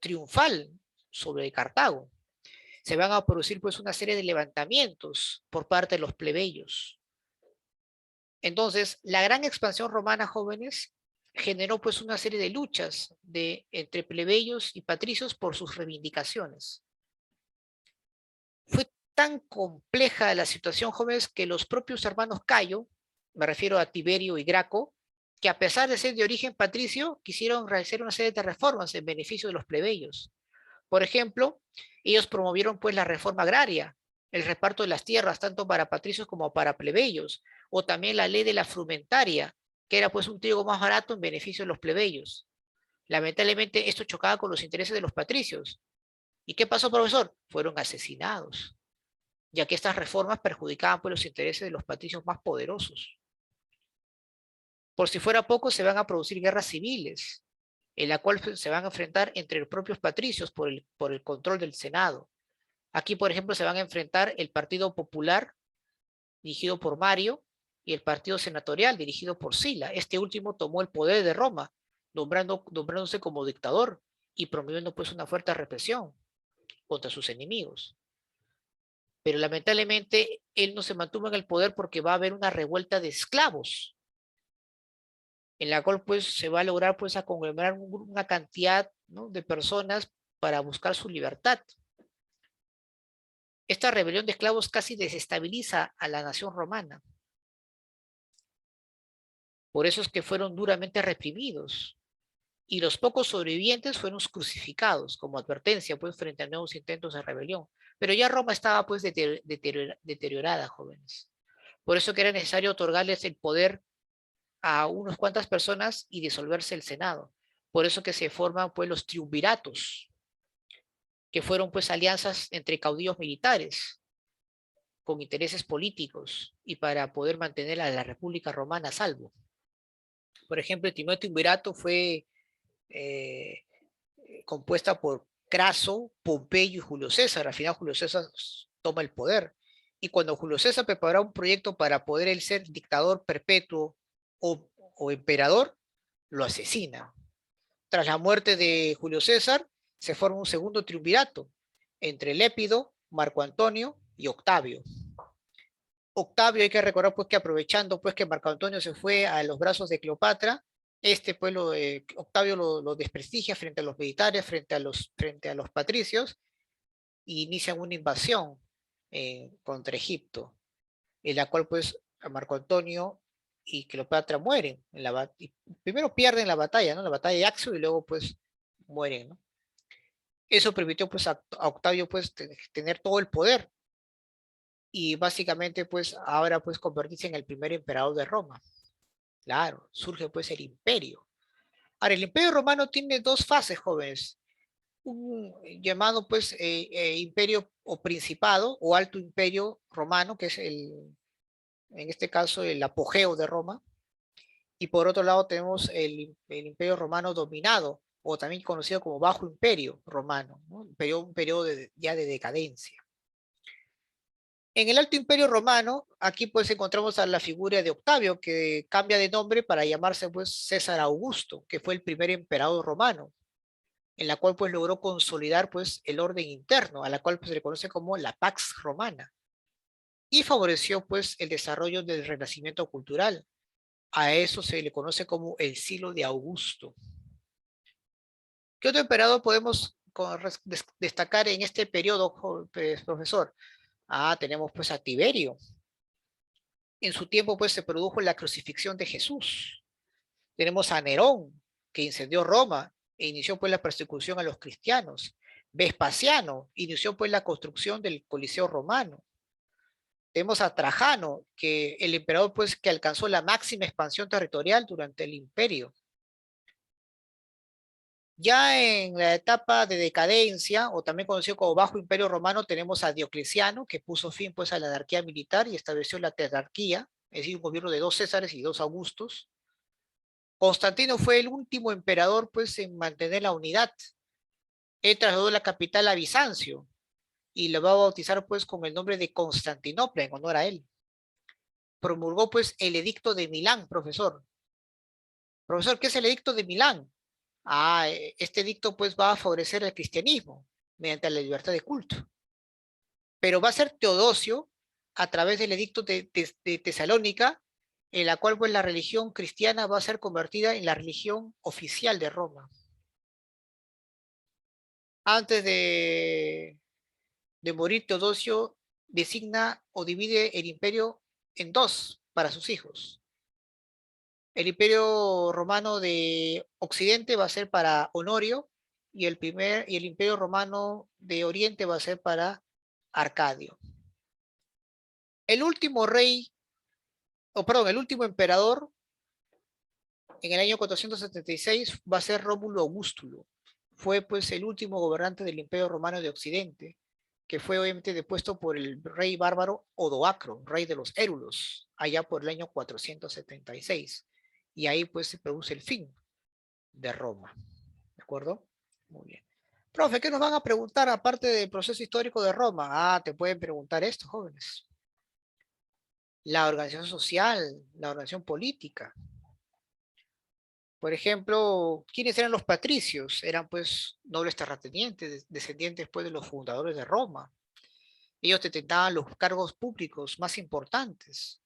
triunfal sobre Cartago. Se van a producir pues una serie de levantamientos por parte de los plebeyos. Entonces, la gran expansión romana, jóvenes, generó pues una serie de luchas entre plebeyos y patricios por sus reivindicaciones. Fue tan compleja la situación, jóvenes, que los propios hermanos Cayo, me refiero a Tiberio y Graco, que a pesar de ser de origen patricio, quisieron realizar una serie de reformas en beneficio de los plebeyos. Por ejemplo, ellos promovieron pues la reforma agraria, el reparto de las tierras tanto para patricios como para plebeyos, o también la ley de la frumentaria, que era pues un trigo más barato en beneficio de los plebeyos. Lamentablemente esto chocaba con los intereses de los patricios. ¿Y qué pasó, profesor? Fueron asesinados, ya que estas reformas perjudicaban pues los intereses de los patricios más poderosos. Por si fuera poco, se van a producir guerras civiles, en la cual se van a enfrentar entre los propios patricios por el control del Senado. Aquí, por ejemplo, se van a enfrentar el Partido Popular, dirigido por Mario, y el Partido Senatorial, dirigido por Sila. Este último tomó el poder de Roma, nombrándose como dictador y promoviendo pues una fuerte represión contra sus enemigos. Pero lamentablemente él no se mantuvo en el poder porque va a haber una revuelta de esclavos, en la cual pues se va a lograr pues a conglomerar una cantidad, ¿no?, de personas para buscar su libertad. Esta rebelión de esclavos casi desestabiliza a la nación romana. Por eso es que fueron duramente reprimidos. Y los pocos sobrevivientes fueron crucificados como advertencia pues frente a nuevos intentos de rebelión. Pero ya Roma estaba pues deteriorada, jóvenes. Por eso que era necesario otorgarles el poder a unas cuantas personas y disolverse el Senado. Por eso que se forman pues los triunviratos, que fueron pues alianzas entre caudillos militares con intereses políticos y para poder mantener a la República Romana a salvo. Por ejemplo, el primer triunvirato fue compuesta por Craso, Pompeyo y Julio César. Al final Julio César toma el poder. Y cuando Julio César preparó un proyecto para poder él ser dictador perpetuo o emperador, lo asesina. Tras la muerte de Julio César, se forma un segundo triunvirato entre Lépido, Marco Antonio y Octavio. Octavio, hay que recordar pues que aprovechando pues que Marco Antonio se fue a los brazos de Cleopatra, pues Octavio lo desprestigia frente a los militares, frente a los patricios, e inician una invasión contra Egipto, en la cual pues Marco Antonio y Cleopatra mueren. Primero pierden la batalla, ¿no? La batalla de Axio, y luego pues mueren, ¿no? Eso permitió pues a Octavio pues tener todo el poder y básicamente pues ahora pues convertirse en el primer emperador de Roma. Claro, surge pues el imperio. Ahora, el Imperio Romano tiene dos fases, jóvenes. Un llamado, pues, imperio o principado o alto imperio romano, que es en este caso, el apogeo de Roma. Y por otro lado tenemos el Imperio Romano dominado, o también conocido como Bajo Imperio Romano, ¿no? Un periodo ya de decadencia. En el Alto Imperio Romano, aquí pues encontramos a la figura de Octavio, que cambia de nombre para llamarse pues César Augusto, que fue el primer emperador romano, en la cual pues logró consolidar pues el orden interno, a la cual pues se le conoce como la Pax Romana, y favoreció pues el desarrollo del renacimiento cultural. A eso se le conoce como el siglo de Augusto. ¿Qué otro emperador podemos destacar en este periodo, profesor? Tenemos pues a Tiberio. En su tiempo pues se produjo la crucifixión de Jesús. Tenemos a Nerón, que incendió Roma e inició pues la persecución a los cristianos. Vespasiano inició pues la construcción del Coliseo Romano. Tenemos a Trajano, que el emperador pues que alcanzó la máxima expansión territorial durante el imperio. Ya en la etapa de decadencia, o también conocido como Bajo Imperio Romano, tenemos a Diocleciano, que puso fin pues a la anarquía militar y estableció la tetrarquía, es decir, un gobierno de 2 Césares y 2 Augustos. Constantino fue el último emperador pues en mantener la unidad. Él trasladó la capital a Bizancio y lo va a bautizar pues con el nombre de Constantinopla en honor a él. Promulgó pues el edicto de Milán, profesor. Profesor, ¿qué es el edicto de Milán? Este edicto pues va a favorecer el cristianismo mediante la libertad de culto. Pero va a ser Teodosio a través del edicto de Tesalónica, en la cual pues la religión cristiana va a ser convertida en la religión oficial de Roma. Antes de morir, Teodosio designa o divide el imperio en dos para sus hijos. El imperio romano de Occidente va a ser para Honorio y el imperio romano de Oriente va a ser para Arcadio. El último rey, el último emperador en el año 476 va a ser Rómulo Augustulo. Fue pues el último gobernante del imperio romano de Occidente, que fue obviamente depuesto por el rey bárbaro Odoacro, rey de los Érulos, allá por el año 476. Y ahí pues se produce el fin de Roma. ¿De acuerdo? Muy bien. Profe, ¿qué nos van a preguntar aparte del proceso histórico de Roma? Te pueden preguntar esto, jóvenes. La organización social, la organización política. Por ejemplo, ¿quiénes eran los patricios? Eran pues nobles terratenientes, descendientes pues de los fundadores de Roma. Ellos detentaban los cargos públicos más importantes.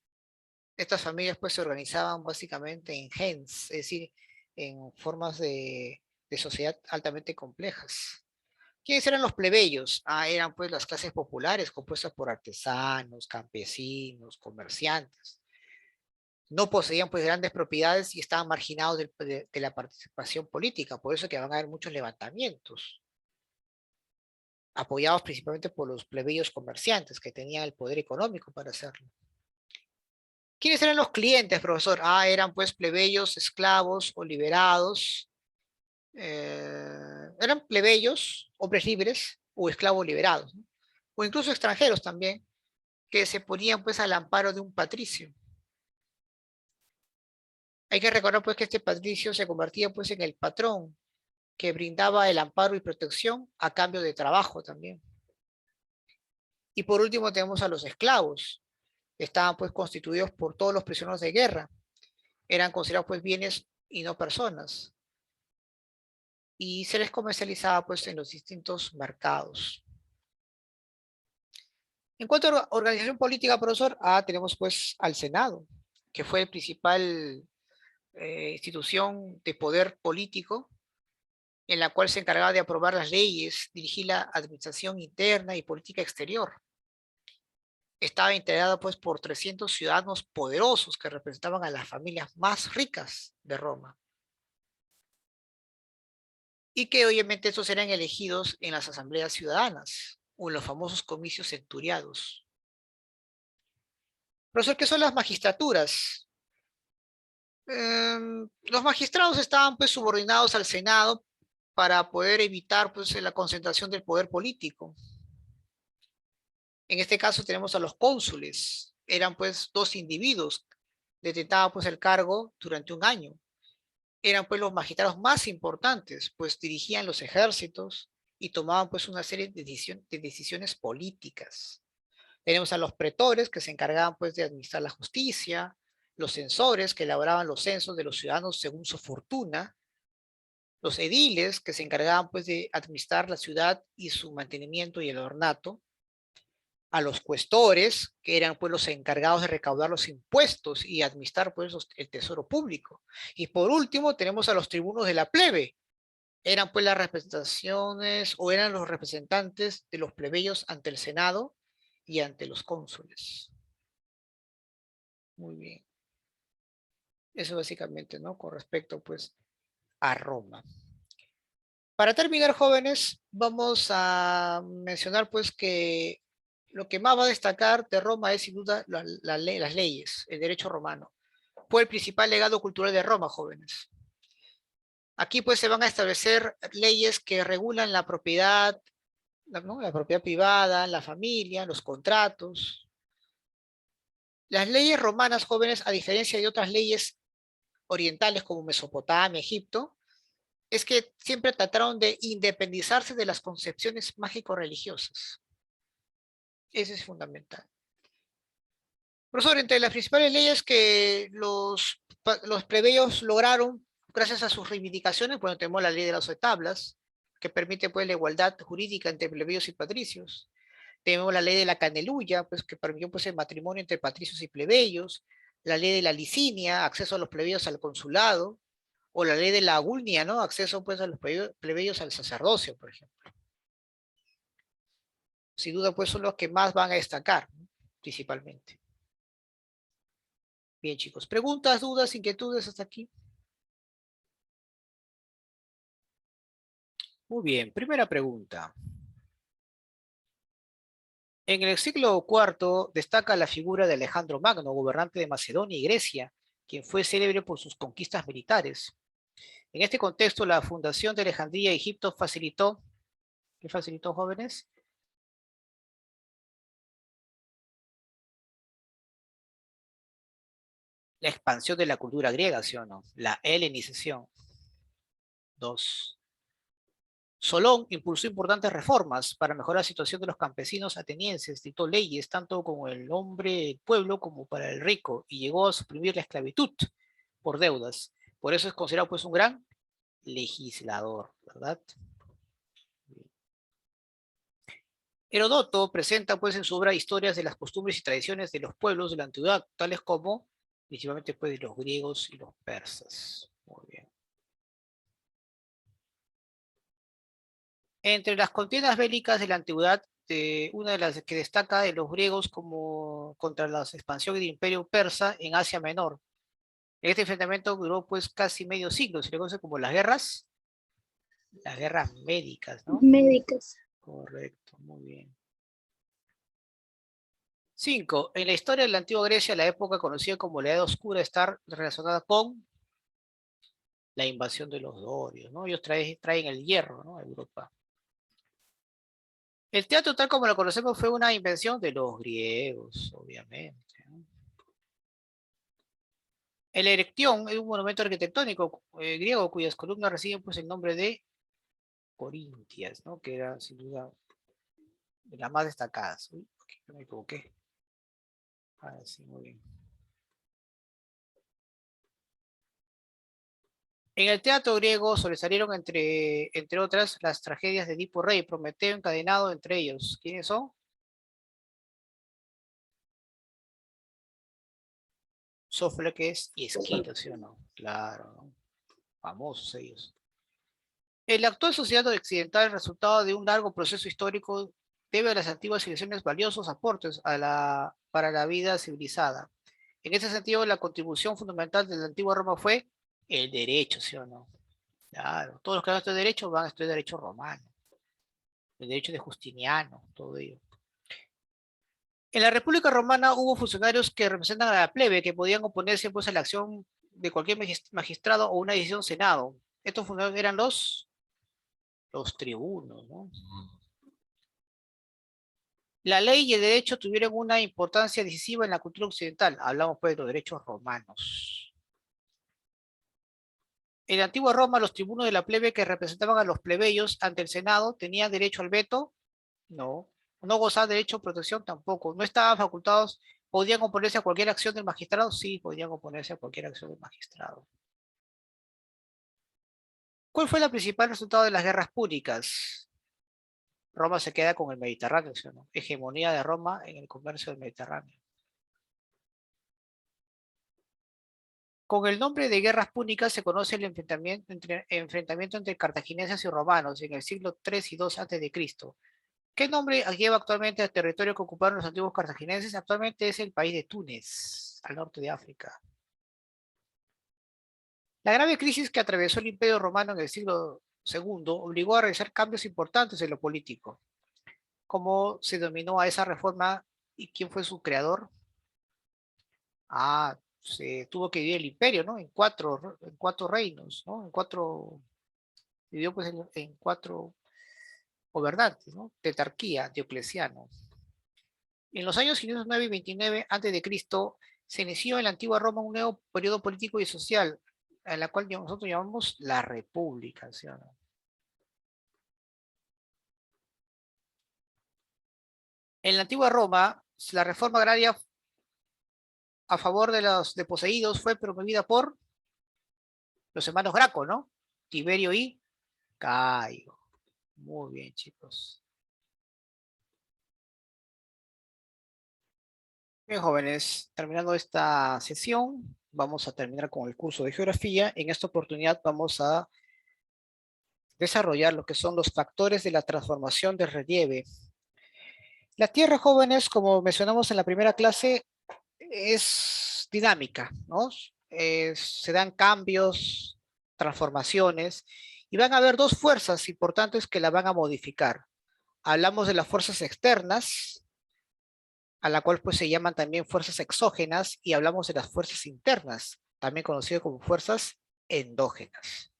Estas familias pues se organizaban básicamente en gens, es decir, en formas de sociedad altamente complejas. ¿Quiénes eran los plebeyos? Eran pues las clases populares compuestas por artesanos, campesinos, comerciantes. No poseían pues grandes propiedades y estaban marginados de la participación política, por eso que van a haber muchos levantamientos, apoyados principalmente por los plebeyos comerciantes que tenían el poder económico para hacerlo. ¿Quiénes eran los clientes, profesor? Eran pues plebeyos, esclavos o liberados. Eran plebeyos, hombres libres o esclavos liberados, ¿no? O incluso extranjeros también, que se ponían pues al amparo de un patricio. Hay que recordar pues que este patricio se convertía pues en el patrón que brindaba el amparo y protección a cambio de trabajo también. Y por último tenemos a los esclavos. Estaban pues constituidos por todos los prisioneros de guerra. Eran considerados pues bienes y no personas. Y se les comercializaba pues en los distintos mercados. En cuanto a organización política, profesor, tenemos pues al Senado, que fue el principal institución de poder político en la cual se encargaba de aprobar las leyes, dirigir la administración interna y política exterior. Estaba integrada pues por 300 ciudadanos poderosos que representaban a las familias más ricas de Roma. Y que obviamente estos eran elegidos en las asambleas ciudadanas o en los famosos comicios centuriados. Profesor, ¿qué son las magistraturas? Los magistrados estaban pues subordinados al Senado para poder evitar pues la concentración del poder político. En este caso tenemos a los cónsules, eran pues dos individuos, detentaban pues el cargo durante un año. Eran pues los magistrados más importantes, pues dirigían los ejércitos y tomaban pues una serie de decisiones políticas. Tenemos a los pretores que se encargaban pues de administrar la justicia, los censores que elaboraban los censos de los ciudadanos según su fortuna, los ediles que se encargaban pues de administrar la ciudad y su mantenimiento y el ornato, a los cuestores, que eran pues los encargados de recaudar los impuestos y administrar pues el tesoro público. Y por último tenemos a los tribunos de la plebe, eran pues las representaciones o eran los representantes de los plebeyos ante el Senado y ante los cónsules. Muy bien. Eso básicamente, ¿no? Con respecto pues a Roma. Para terminar, jóvenes, vamos a mencionar pues que lo que más va a destacar de Roma es sin duda las leyes, el derecho romano. Fue el principal legado cultural de Roma, jóvenes. Aquí pues se van a establecer leyes que regulan la propiedad, ¿no? La propiedad privada, la familia, los contratos. Las leyes romanas, jóvenes, a diferencia de otras leyes orientales como Mesopotamia, Egipto, es que siempre trataron de independizarse de las concepciones mágico-religiosas. Eso es fundamental. Profesor, entre las principales leyes que los plebeyos lograron, gracias a sus reivindicaciones, bueno, tenemos la ley de las tablas, que permite pues la igualdad jurídica entre plebeyos y patricios. Tenemos la ley de la canelulla, pues que permitió pues el matrimonio entre patricios y plebeyos. La ley de la licinia, acceso a los plebeyos al consulado. O la ley de la agulnia, ¿no? Acceso pues a los plebeyos al sacerdocio, por ejemplo. Sin duda pues son los que más van a destacar, ¿no? Principalmente. Bien, chicos. ¿Preguntas, dudas, inquietudes hasta aquí? Muy bien. Primera pregunta. En el siglo IV destaca la figura de Alejandro Magno, gobernante de Macedonia y Grecia, quien fue célebre por sus conquistas militares. En este contexto, la fundación de Alejandría, Egipto, facilitó, ¿qué facilitó, jóvenes? La expansión de la cultura griega, ¿sí o no? La helenización. 2. Solón impulsó importantes reformas para mejorar la situación de los campesinos atenienses, dictó leyes tanto con el hombre del pueblo como para el rico y llegó a suprimir la esclavitud por deudas. Por eso es considerado pues un gran legislador, ¿verdad? Heródoto presenta pues en su obra historias de las costumbres y tradiciones de los pueblos de la antigüedad, tales como principalmente pues de los griegos y los persas. Muy bien. Entre las contiendas bélicas de la antigüedad, una de las que destaca de los griegos como contra la expansión del imperio persa en Asia Menor. Este enfrentamiento duró pues casi medio siglo, se le conoce como las guerras médicas, ¿no? Médicas. Correcto, muy bien. 5. En la historia de la antigua Grecia, la época conocida como la Edad Oscura está relacionada con la invasión de los dorios, ¿no? Ellos traen el hierro, ¿no? A Europa. El teatro, tal como lo conocemos, fue una invención de los griegos, obviamente, ¿no? El Erectión es un monumento arquitectónico griego cuyas columnas reciben pues, el nombre de Corintias, ¿no? Que era sin duda de las más destacadas. Uy, me equivoqué. Ah, sí, muy bien. En el teatro griego sobresalieron entre otras las tragedias de Edipo Rey, Prometeo encadenado entre ellos. ¿Quiénes son? Sófocles y Esquilo, ¿sí o no? Claro, ¿no? Famosos ellos. En la actual sociedad occidental, el resultado de un largo proceso histórico debe a las antiguas civilizaciones valiosos aportes para la vida civilizada. En ese sentido, la contribución fundamental de la antigua Roma fue el derecho, ¿sí o no? Claro, todos los que van a estudiar derecho van a estudiar derecho romano, el derecho de Justiniano, todo ello. En la República Romana hubo funcionarios que representan a la plebe, que podían oponerse pues, a la acción de cualquier magistrado o una decisión senado. Estos funcionarios eran los tribunos, ¿no? La ley y el derecho tuvieron una importancia decisiva en la cultura occidental. Hablamos pues de los derechos romanos. En la antigua Roma, los tribunos de la plebe que representaban a los plebeyos ante el Senado tenían derecho al veto. No. No gozaban de derecho a protección tampoco. No estaban facultados. ¿Podían oponerse a cualquier acción del magistrado? Sí, podían oponerse a cualquier acción del magistrado. ¿Cuál fue el principal resultado de las guerras púnicas? Roma se queda con el Mediterráneo, ¿sí o no? Hegemonía de Roma en el comercio del Mediterráneo. Con el nombre de guerras púnicas se conoce el enfrentamiento entre cartagineses y romanos en el siglo III y II a.C. ¿Qué nombre lleva actualmente el territorio que ocuparon los antiguos cartagineses? Actualmente es el país de Túnez, al norte de África. La grave crisis que atravesó el Imperio Romano en el siglo II obligó a realizar cambios importantes en lo político. ¿Cómo se dominó a esa reforma y quién fue su creador? Se tuvo que dividir el imperio, ¿no? En cuatro reinos, ¿no? Dividió pues en cuatro gobernantes, ¿no? Tetrarquía, Diocleciano. En los años 509 y 29 a.C. se inició en la antigua Roma un nuevo periodo político y social, a la cual nosotros llamamos la República, ¿sí o no? En la antigua Roma, la reforma agraria a favor de los desposeídos fue promovida por los hermanos Graco, ¿no? Tiberio y Cayo. Muy bien, chicos. Bien, jóvenes, terminando esta sesión, vamos a terminar con el curso de geografía. En esta oportunidad vamos a desarrollar lo que son los factores de la transformación del relieve. La Tierra, jóvenes, como mencionamos en la primera clase, es dinámica, ¿no? Se dan cambios, transformaciones, y van a haber dos fuerzas importantes que la van a modificar. Hablamos de las fuerzas externas, a la cual pues se llaman también fuerzas exógenas, y hablamos de las fuerzas internas, también conocidas como fuerzas endógenas.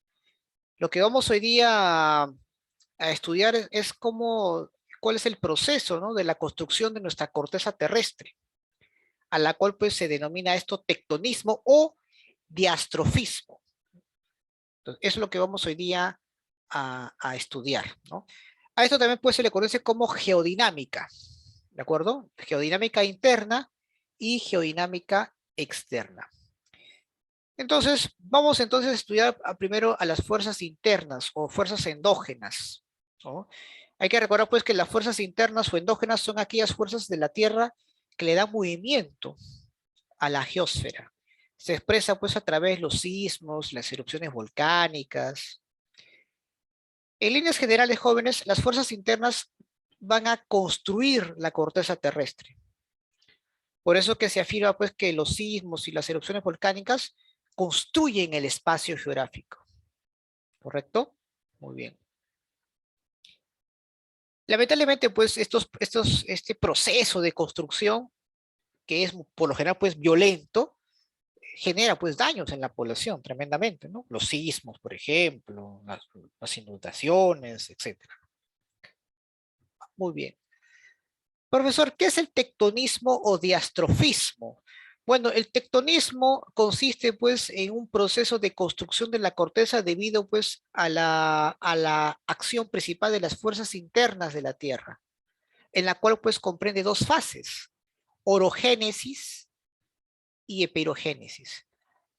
Lo que vamos hoy día a estudiar es cuál es el proceso, ¿no?, de la construcción de nuestra corteza terrestre, a la cual pues se denomina esto tectonismo o diastrofismo. Entonces, eso es lo que vamos hoy día a estudiar, ¿no? A esto también pues se le conoce como geodinámica, ¿de acuerdo? Geodinámica interna y geodinámica externa. Entonces, vamos entonces a estudiar primero a las fuerzas internas o fuerzas endógenas, ¿no? Hay que recordar pues que las fuerzas internas o endógenas son aquellas fuerzas de la Tierra que le dan movimiento a la geósfera. Se expresa pues a través de los sismos, las erupciones volcánicas. En líneas generales, jóvenes, las fuerzas internas van a construir la corteza terrestre. Por eso que se afirma pues que los sismos y las erupciones volcánicas construyen el espacio geográfico. ¿Correcto? Muy bien. Lamentablemente, pues, este proceso de construcción, que es por lo general pues violento, genera pues daños en la población tremendamente, ¿no? Los sismos, por ejemplo, las inundaciones, etcétera. Muy bien. Profesor, ¿qué es el tectonismo o diastrofismo? Bueno, el tectonismo consiste pues en un proceso de construcción de la corteza debido pues a la acción principal de las fuerzas internas de la Tierra, en la cual pues comprende dos fases, orogénesis y eperogénesis.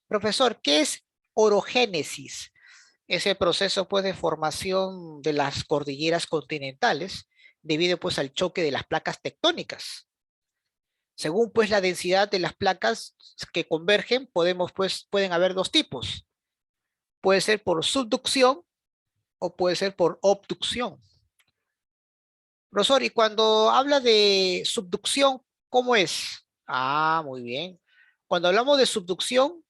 Profesor, ¿qué es orogénesis? Es el proceso pues de formación de las cordilleras continentales debido pues al choque de las placas tectónicas. Según pues la densidad de las placas que convergen, pueden haber dos tipos. Puede ser por subducción o puede ser por obducción. Profesor, y cuando habla de subducción, ¿cómo es? Muy bien. Cuando hablamos de subducción,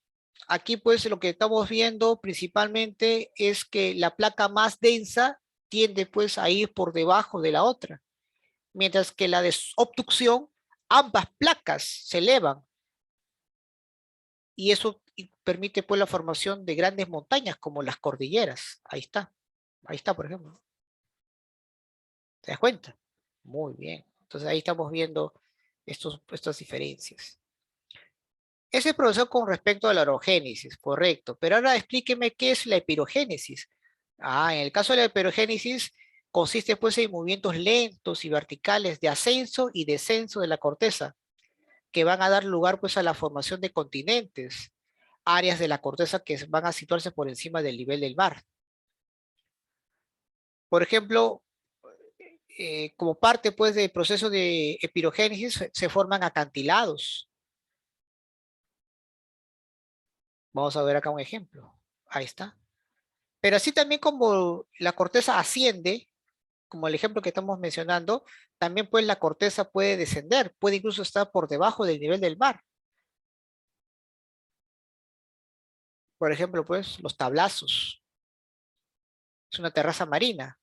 aquí pues lo que estamos viendo principalmente es que la placa más densa tiende pues a ir por debajo de la otra, mientras que la de obducción, ambas placas se elevan y eso y permite pues la formación de grandes montañas como las cordilleras. Ahí está, por ejemplo. ¿Te das cuenta? Muy bien. Entonces ahí estamos viendo estas diferencias. Ese proceso con respecto a la orogénesis, correcto. Pero ahora explíqueme qué es la epirogénesis. En el caso de la epirogénesis consiste pues en movimientos lentos y verticales de ascenso y descenso de la corteza, que van a dar lugar pues a la formación de continentes, áreas de la corteza que van a situarse por encima del nivel del mar. Por ejemplo, como parte pues del proceso de epirogénesis se forman acantilados. Vamos a ver acá un ejemplo. Ahí está. Pero así también como la corteza asciende, como el ejemplo que estamos mencionando, también pues la corteza puede descender, puede incluso estar por debajo del nivel del mar. Por ejemplo, pues los tablazos. Es una terraza marina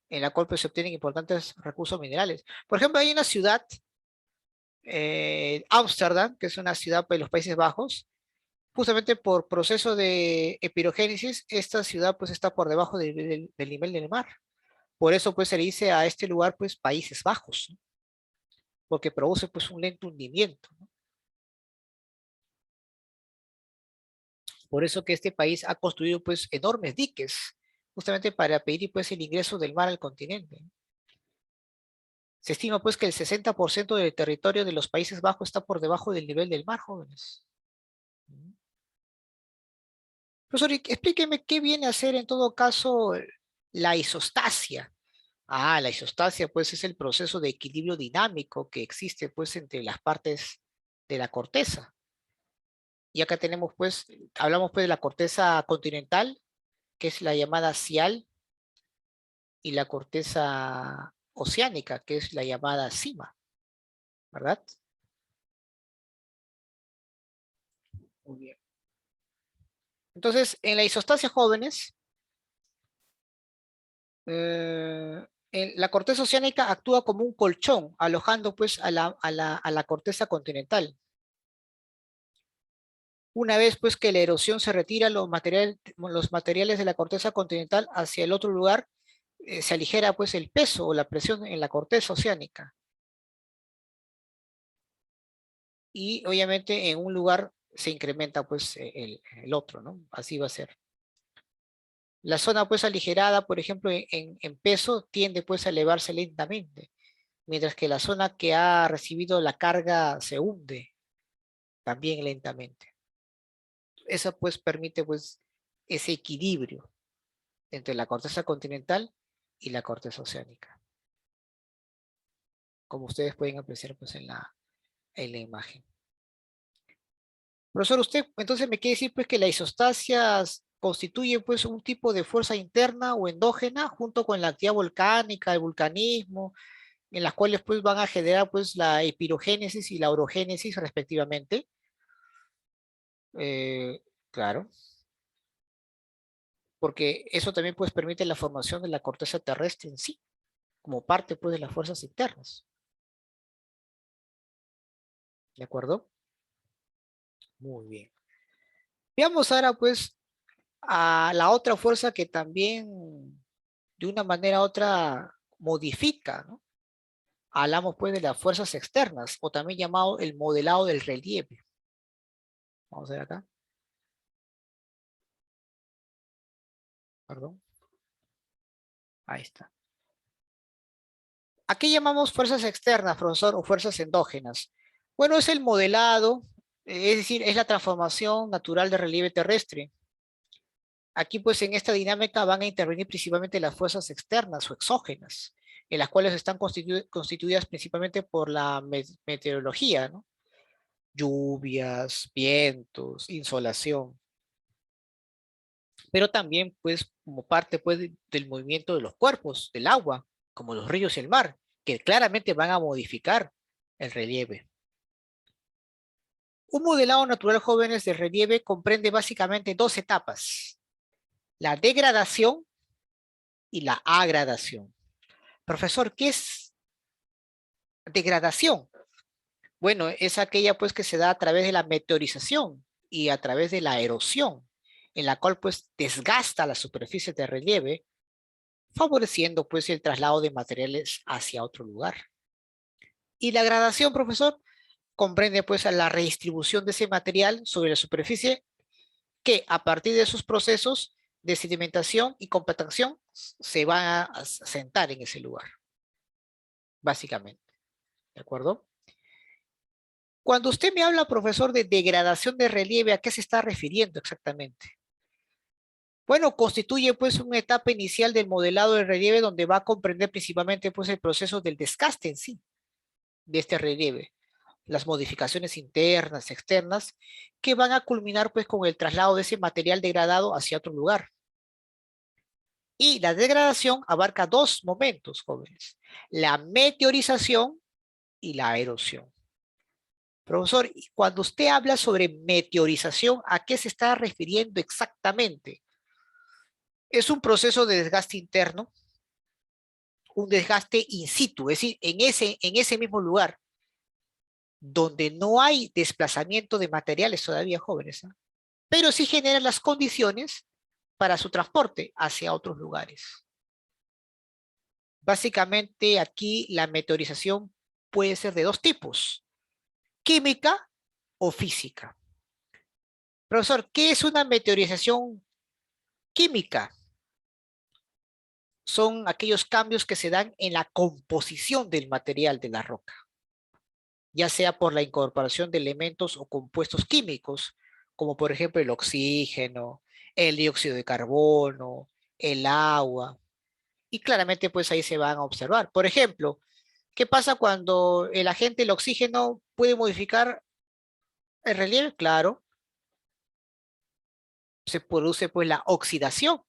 en la cual pues, se obtienen importantes recursos minerales. Por ejemplo, hay una ciudad, Ámsterdam, que es una ciudad pues, de los Países Bajos, justamente por proceso de epirogénesis, esta ciudad pues está por debajo del nivel del mar. Por eso pues se le dice a este lugar pues Países Bajos, ¿no? Porque produce pues un lento hundimiento, ¿no? Por eso que este país ha construido pues enormes diques, justamente para pedir pues el ingreso del mar al continente, ¿no? Se estima pues que el 60% del territorio de los Países Bajos está por debajo del nivel del mar, jóvenes. Profesor, explíqueme qué viene a ser en todo caso la isostasia. La isostasia pues es el proceso de equilibrio dinámico que existe pues entre las partes de la corteza. Y acá tenemos pues, hablamos pues de la corteza continental, que es la llamada cial, y la corteza oceánica, que es la llamada cima, ¿verdad? Muy bien. Entonces, en la isostasia jóvenes, la corteza oceánica actúa como un colchón, alojando pues a la corteza continental. Una vez pues que la erosión se retira, los materiales de la corteza continental hacia el otro lugar, se aligera pues el peso o la presión en la corteza oceánica. Y obviamente en un lugar se incrementa pues el otro, ¿no? Así va a ser. La zona pues aligerada, por ejemplo, en peso, tiende pues a elevarse lentamente, mientras que la zona que ha recibido la carga se hunde también lentamente. Eso pues permite pues ese equilibrio entre la corteza continental y la corteza oceánica, como ustedes pueden apreciar pues en la imagen. Profesor, usted entonces me quiere decir pues que la isostasia constituye pues un tipo de fuerza interna o endógena junto con la actividad volcánica, el vulcanismo, en las cuales pues van a generar pues la epirogénesis y la orogénesis respectivamente. Claro, porque eso también pues permite la formación de la corteza terrestre en sí, como parte pues de las fuerzas internas. ¿De acuerdo? Muy bien. Veamos ahora pues a la otra fuerza que también de una manera u otra modifica, ¿no? Hablamos pues de las fuerzas externas, o también llamado el modelado del relieve. Vamos a ver acá. Perdón. Ahí está. ¿A qué llamamos fuerzas externas, profesor, o fuerzas endógenas? Bueno, es el modelado, es decir, es la transformación natural del relieve terrestre. Aquí, pues, en esta dinámica van a intervenir principalmente las fuerzas externas o exógenas, en las cuales están constituidas principalmente por la meteorología, ¿no? Lluvias, vientos, insolación. Pero también, pues, como parte, pues, del movimiento de los cuerpos, del agua, como los ríos y el mar, que claramente van a modificar el relieve. Un modelado natural, jóvenes, del relieve comprende básicamente dos etapas: la degradación y la agradación. Profesor, ¿qué es degradación? Bueno, es aquella pues que se da a través de la meteorización y a través de la erosión, en la cual pues desgasta la superficie de relieve, favoreciendo pues el traslado de materiales hacia otro lugar. Y la gradación, profesor, comprende pues a la redistribución de ese material sobre la superficie que a partir de esos procesos de sedimentación y compactación se van a sentar en ese lugar, básicamente. ¿De acuerdo? Cuando usted me habla, profesor, de degradación de relieve, ¿a qué se está refiriendo exactamente? Bueno, constituye pues una etapa inicial del modelado del relieve donde va a comprender principalmente pues el proceso del desgaste en sí de este relieve, las modificaciones internas, externas, que van a culminar pues con el traslado de ese material degradado hacia otro lugar. Y la degradación abarca dos momentos, jóvenes, la meteorización y la erosión. Profesor, cuando usted habla sobre meteorización, ¿a qué se está refiriendo exactamente? Es un proceso de desgaste interno, un desgaste in situ, es decir, en ese mismo lugar, donde no hay desplazamiento de materiales todavía jóvenes, ¿no? Pero sí generan las condiciones para su transporte hacia otros lugares. Básicamente aquí la meteorización puede ser de dos tipos, química o física. Profesor, ¿qué es una meteorización química? Son aquellos cambios que se dan en la composición del material de la roca, ya sea por la incorporación de elementos o compuestos químicos, como por ejemplo el oxígeno, el dióxido de carbono, el agua, y claramente pues ahí se van a observar. Por ejemplo, ¿qué pasa cuando el agente, el oxígeno, puede modificar el relieve? Claro, se produce pues la oxidación.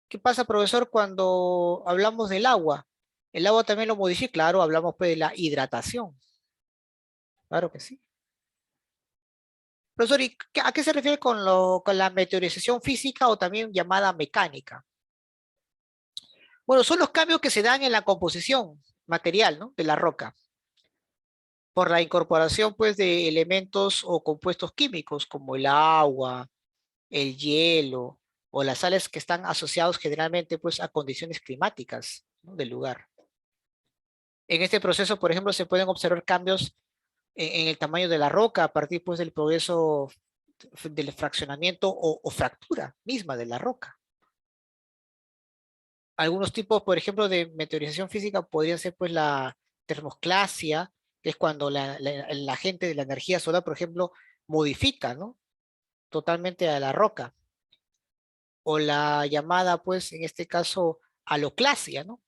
¿Qué pasa, profesor, cuando hablamos del agua? El agua también lo modifica, claro, hablamos pues de la hidratación. Claro que sí. Profesor, ¿y a qué se refiere con la meteorización física o también llamada mecánica? Bueno, son los cambios que se dan en la composición material, ¿no?, de la roca, por la incorporación pues de elementos o compuestos químicos como el agua, el hielo o las sales que están asociados generalmente pues a condiciones climáticas, ¿no?, del lugar. En este proceso, por ejemplo, se pueden observar cambios en el tamaño de la roca a partir pues del progreso del fraccionamiento o fractura misma de la roca. Algunos tipos, por ejemplo, de meteorización física podrían ser pues la termoclasia, que es cuando el agente de la energía solar, por ejemplo, modifica, ¿no?, totalmente a la roca. O la llamada, pues, en este caso, aloclasia, ¿no?,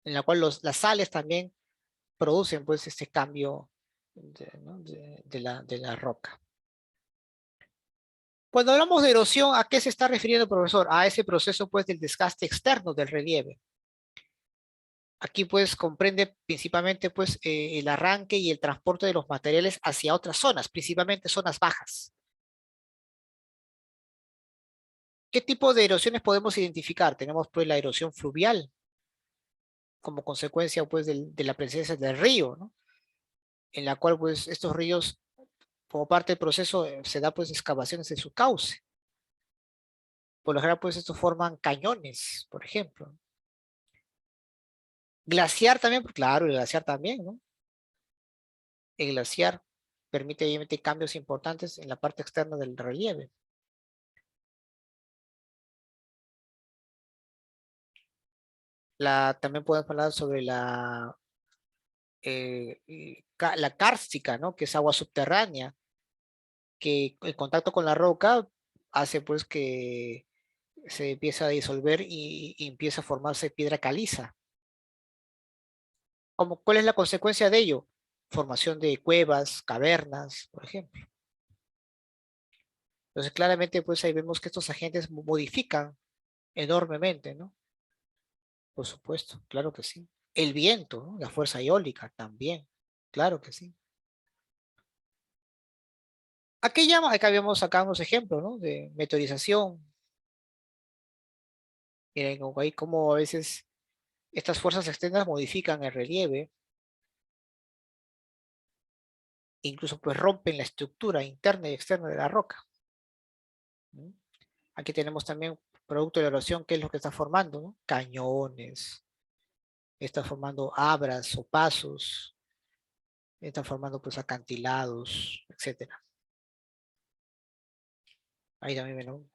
en la cual las sales también producen, pues, este cambio ¿no?, de la roca. Cuando hablamos de erosión, ¿a qué se está refiriendo, profesor? A ese proceso, pues, del desgaste externo del relieve. Aquí, pues, comprende principalmente, pues, el arranque y el transporte de los materiales hacia otras zonas, principalmente zonas bajas. ¿Qué tipo de erosiones podemos identificar? Tenemos, pues, la erosión fluvial, como consecuencia, pues, de la presencia del río, ¿no?, en la cual, pues, estos ríos, como parte del proceso, se da, pues, excavaciones en su cauce. Por lo general, pues, estos forman cañones, por ejemplo. Glaciar también, pues, claro, el glaciar también, ¿no? El glaciar permite, obviamente, cambios importantes en la parte externa del relieve. También podemos hablar sobre la kárstica, ¿no?, que es agua subterránea, que en contacto con la roca hace pues que se empieza a disolver y empieza a formarse piedra caliza. ¿Cuál es la consecuencia de ello? Formación de cuevas, cavernas, por ejemplo. Entonces, claramente, pues ahí vemos que estos agentes modifican enormemente, ¿no? Por supuesto, claro que sí. El viento, ¿no?, la fuerza eólica también, claro que sí. Aquí llama, acá vemos acá unos ejemplos, ¿no?, de meteorización. Miren, como ahí como a veces estas fuerzas externas modifican el relieve. incluso pues rompen la estructura interna y externa de la roca. Aquí tenemos también producto de la erosión, ¿qué es lo que está formando? ¿No? Cañones, está formando abras o pasos, está formando pues acantilados, etcétera. Ahí también ven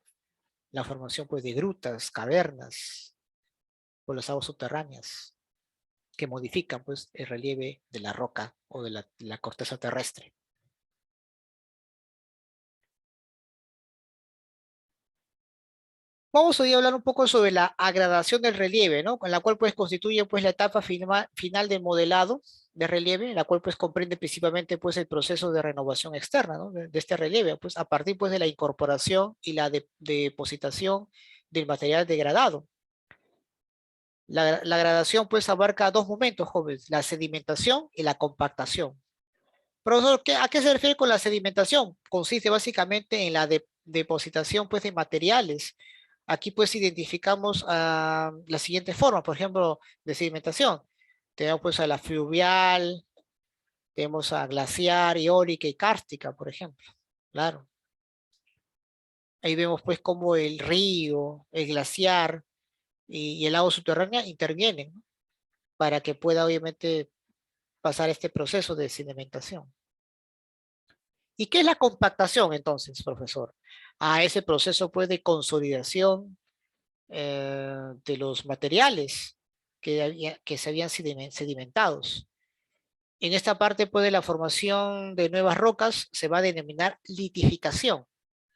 la formación pues de grutas, cavernas, por las aguas subterráneas, que modifican pues el relieve de la roca o de la corteza terrestre. Vamos hoy a hablar un poco sobre la agradación del relieve, ¿no? Con la cual pues constituye pues la etapa final del modelado de relieve, la cual pues comprende principalmente pues el proceso de renovación externa, ¿no? De este relieve, pues a partir pues de la incorporación y la depositación del material degradado. La gradación pues abarca dos momentos, jóvenes, la sedimentación y la compactación. Profesor, ¿a qué se refiere con la sedimentación? Consiste básicamente en la depositación pues, de materiales. Aquí pues identificamos la siguiente forma, por ejemplo, de sedimentación. Tenemos pues a la fluvial, tenemos a glaciar, eólica y kárstica, por ejemplo. Claro. Ahí vemos pues cómo el río, el glaciar y el agua subterránea intervienen, ¿no? Para que pueda obviamente pasar este proceso de sedimentación. ¿Y qué es la compactación entonces, profesor? A ese proceso pues de consolidación de los materiales que se habían sedimentados. En esta parte pues de la formación de nuevas rocas se va a denominar litificación.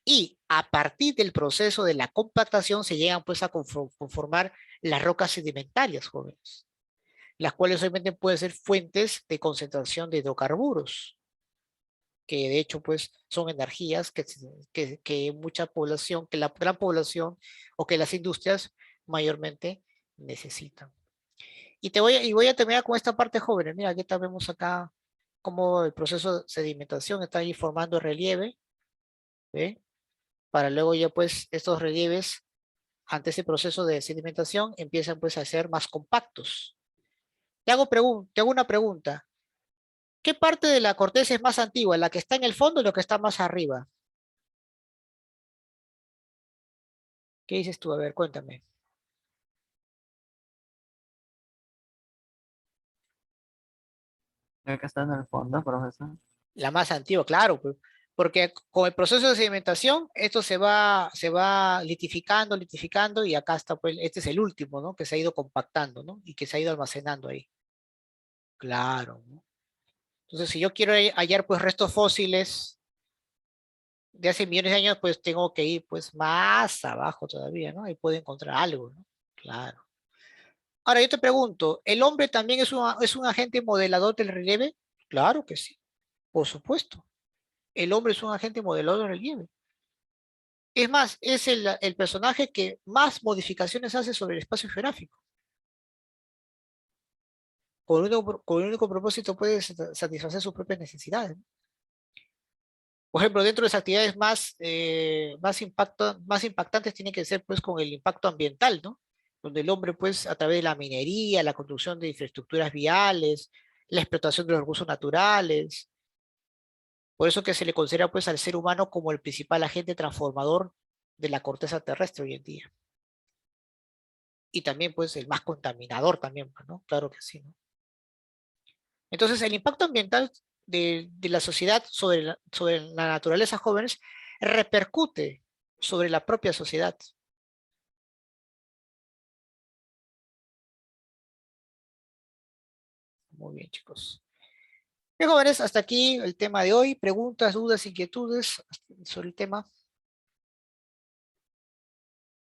Y a partir del proceso de la compactación se llegan pues a conformar las rocas sedimentarias, jóvenes, las cuales obviamente pueden ser fuentes de concentración de hidrocarburos, que de hecho pues son energías que mucha población, que la gran población o que las industrias mayormente necesitan. Y voy a terminar con esta parte, jóvenes. Mira, aquí vemos acá cómo el proceso de sedimentación está ahí formando relieve, ¿ve? Para luego ya pues estos relieves ante ese proceso de sedimentación empiezan pues a ser más compactos. Te hago una pregunta. ¿Qué parte de la corteza es más antigua? ¿La que está en el fondo o la que está más arriba? ¿Qué dices tú? A ver, cuéntame. El que está en el fondo, profesor. La más antigua, claro, pues, porque con el proceso de sedimentación, esto se va litificando, y acá está, pues, este es el último, ¿no? Que se ha ido compactando, ¿no? Y que se ha ido almacenando ahí. Claro, ¿no? Entonces, si yo quiero hallar, pues, restos fósiles de hace millones de años, pues, tengo que ir, pues, más abajo todavía, ¿no? Ahí puedo encontrar algo, ¿no? Claro. Ahora, yo te pregunto, ¿el hombre también es un agente modelador del relieve? Claro que sí, por supuesto. El hombre es un agente modelador del relieve. Es más, es el personaje que más modificaciones hace sobre el espacio geográfico. Con el único propósito puede satisfacer sus propias necesidades, ¿no? Por ejemplo, dentro de las actividades más impactantes tiene que ser pues con el impacto ambiental, ¿no? Donde el hombre pues a través de la minería, la construcción de infraestructuras viales, la explotación de los recursos naturales, por eso que se le considera pues al ser humano como el principal agente transformador de la corteza terrestre hoy en día. Y también pues el más contaminador también, ¿no? Claro que sí, ¿no? Entonces el impacto ambiental de la sociedad sobre la naturaleza, jóvenes, repercute sobre la propia sociedad. Muy bien, chicos. Bien, jóvenes, hasta aquí el tema de hoy. Preguntas, dudas, inquietudes sobre el tema.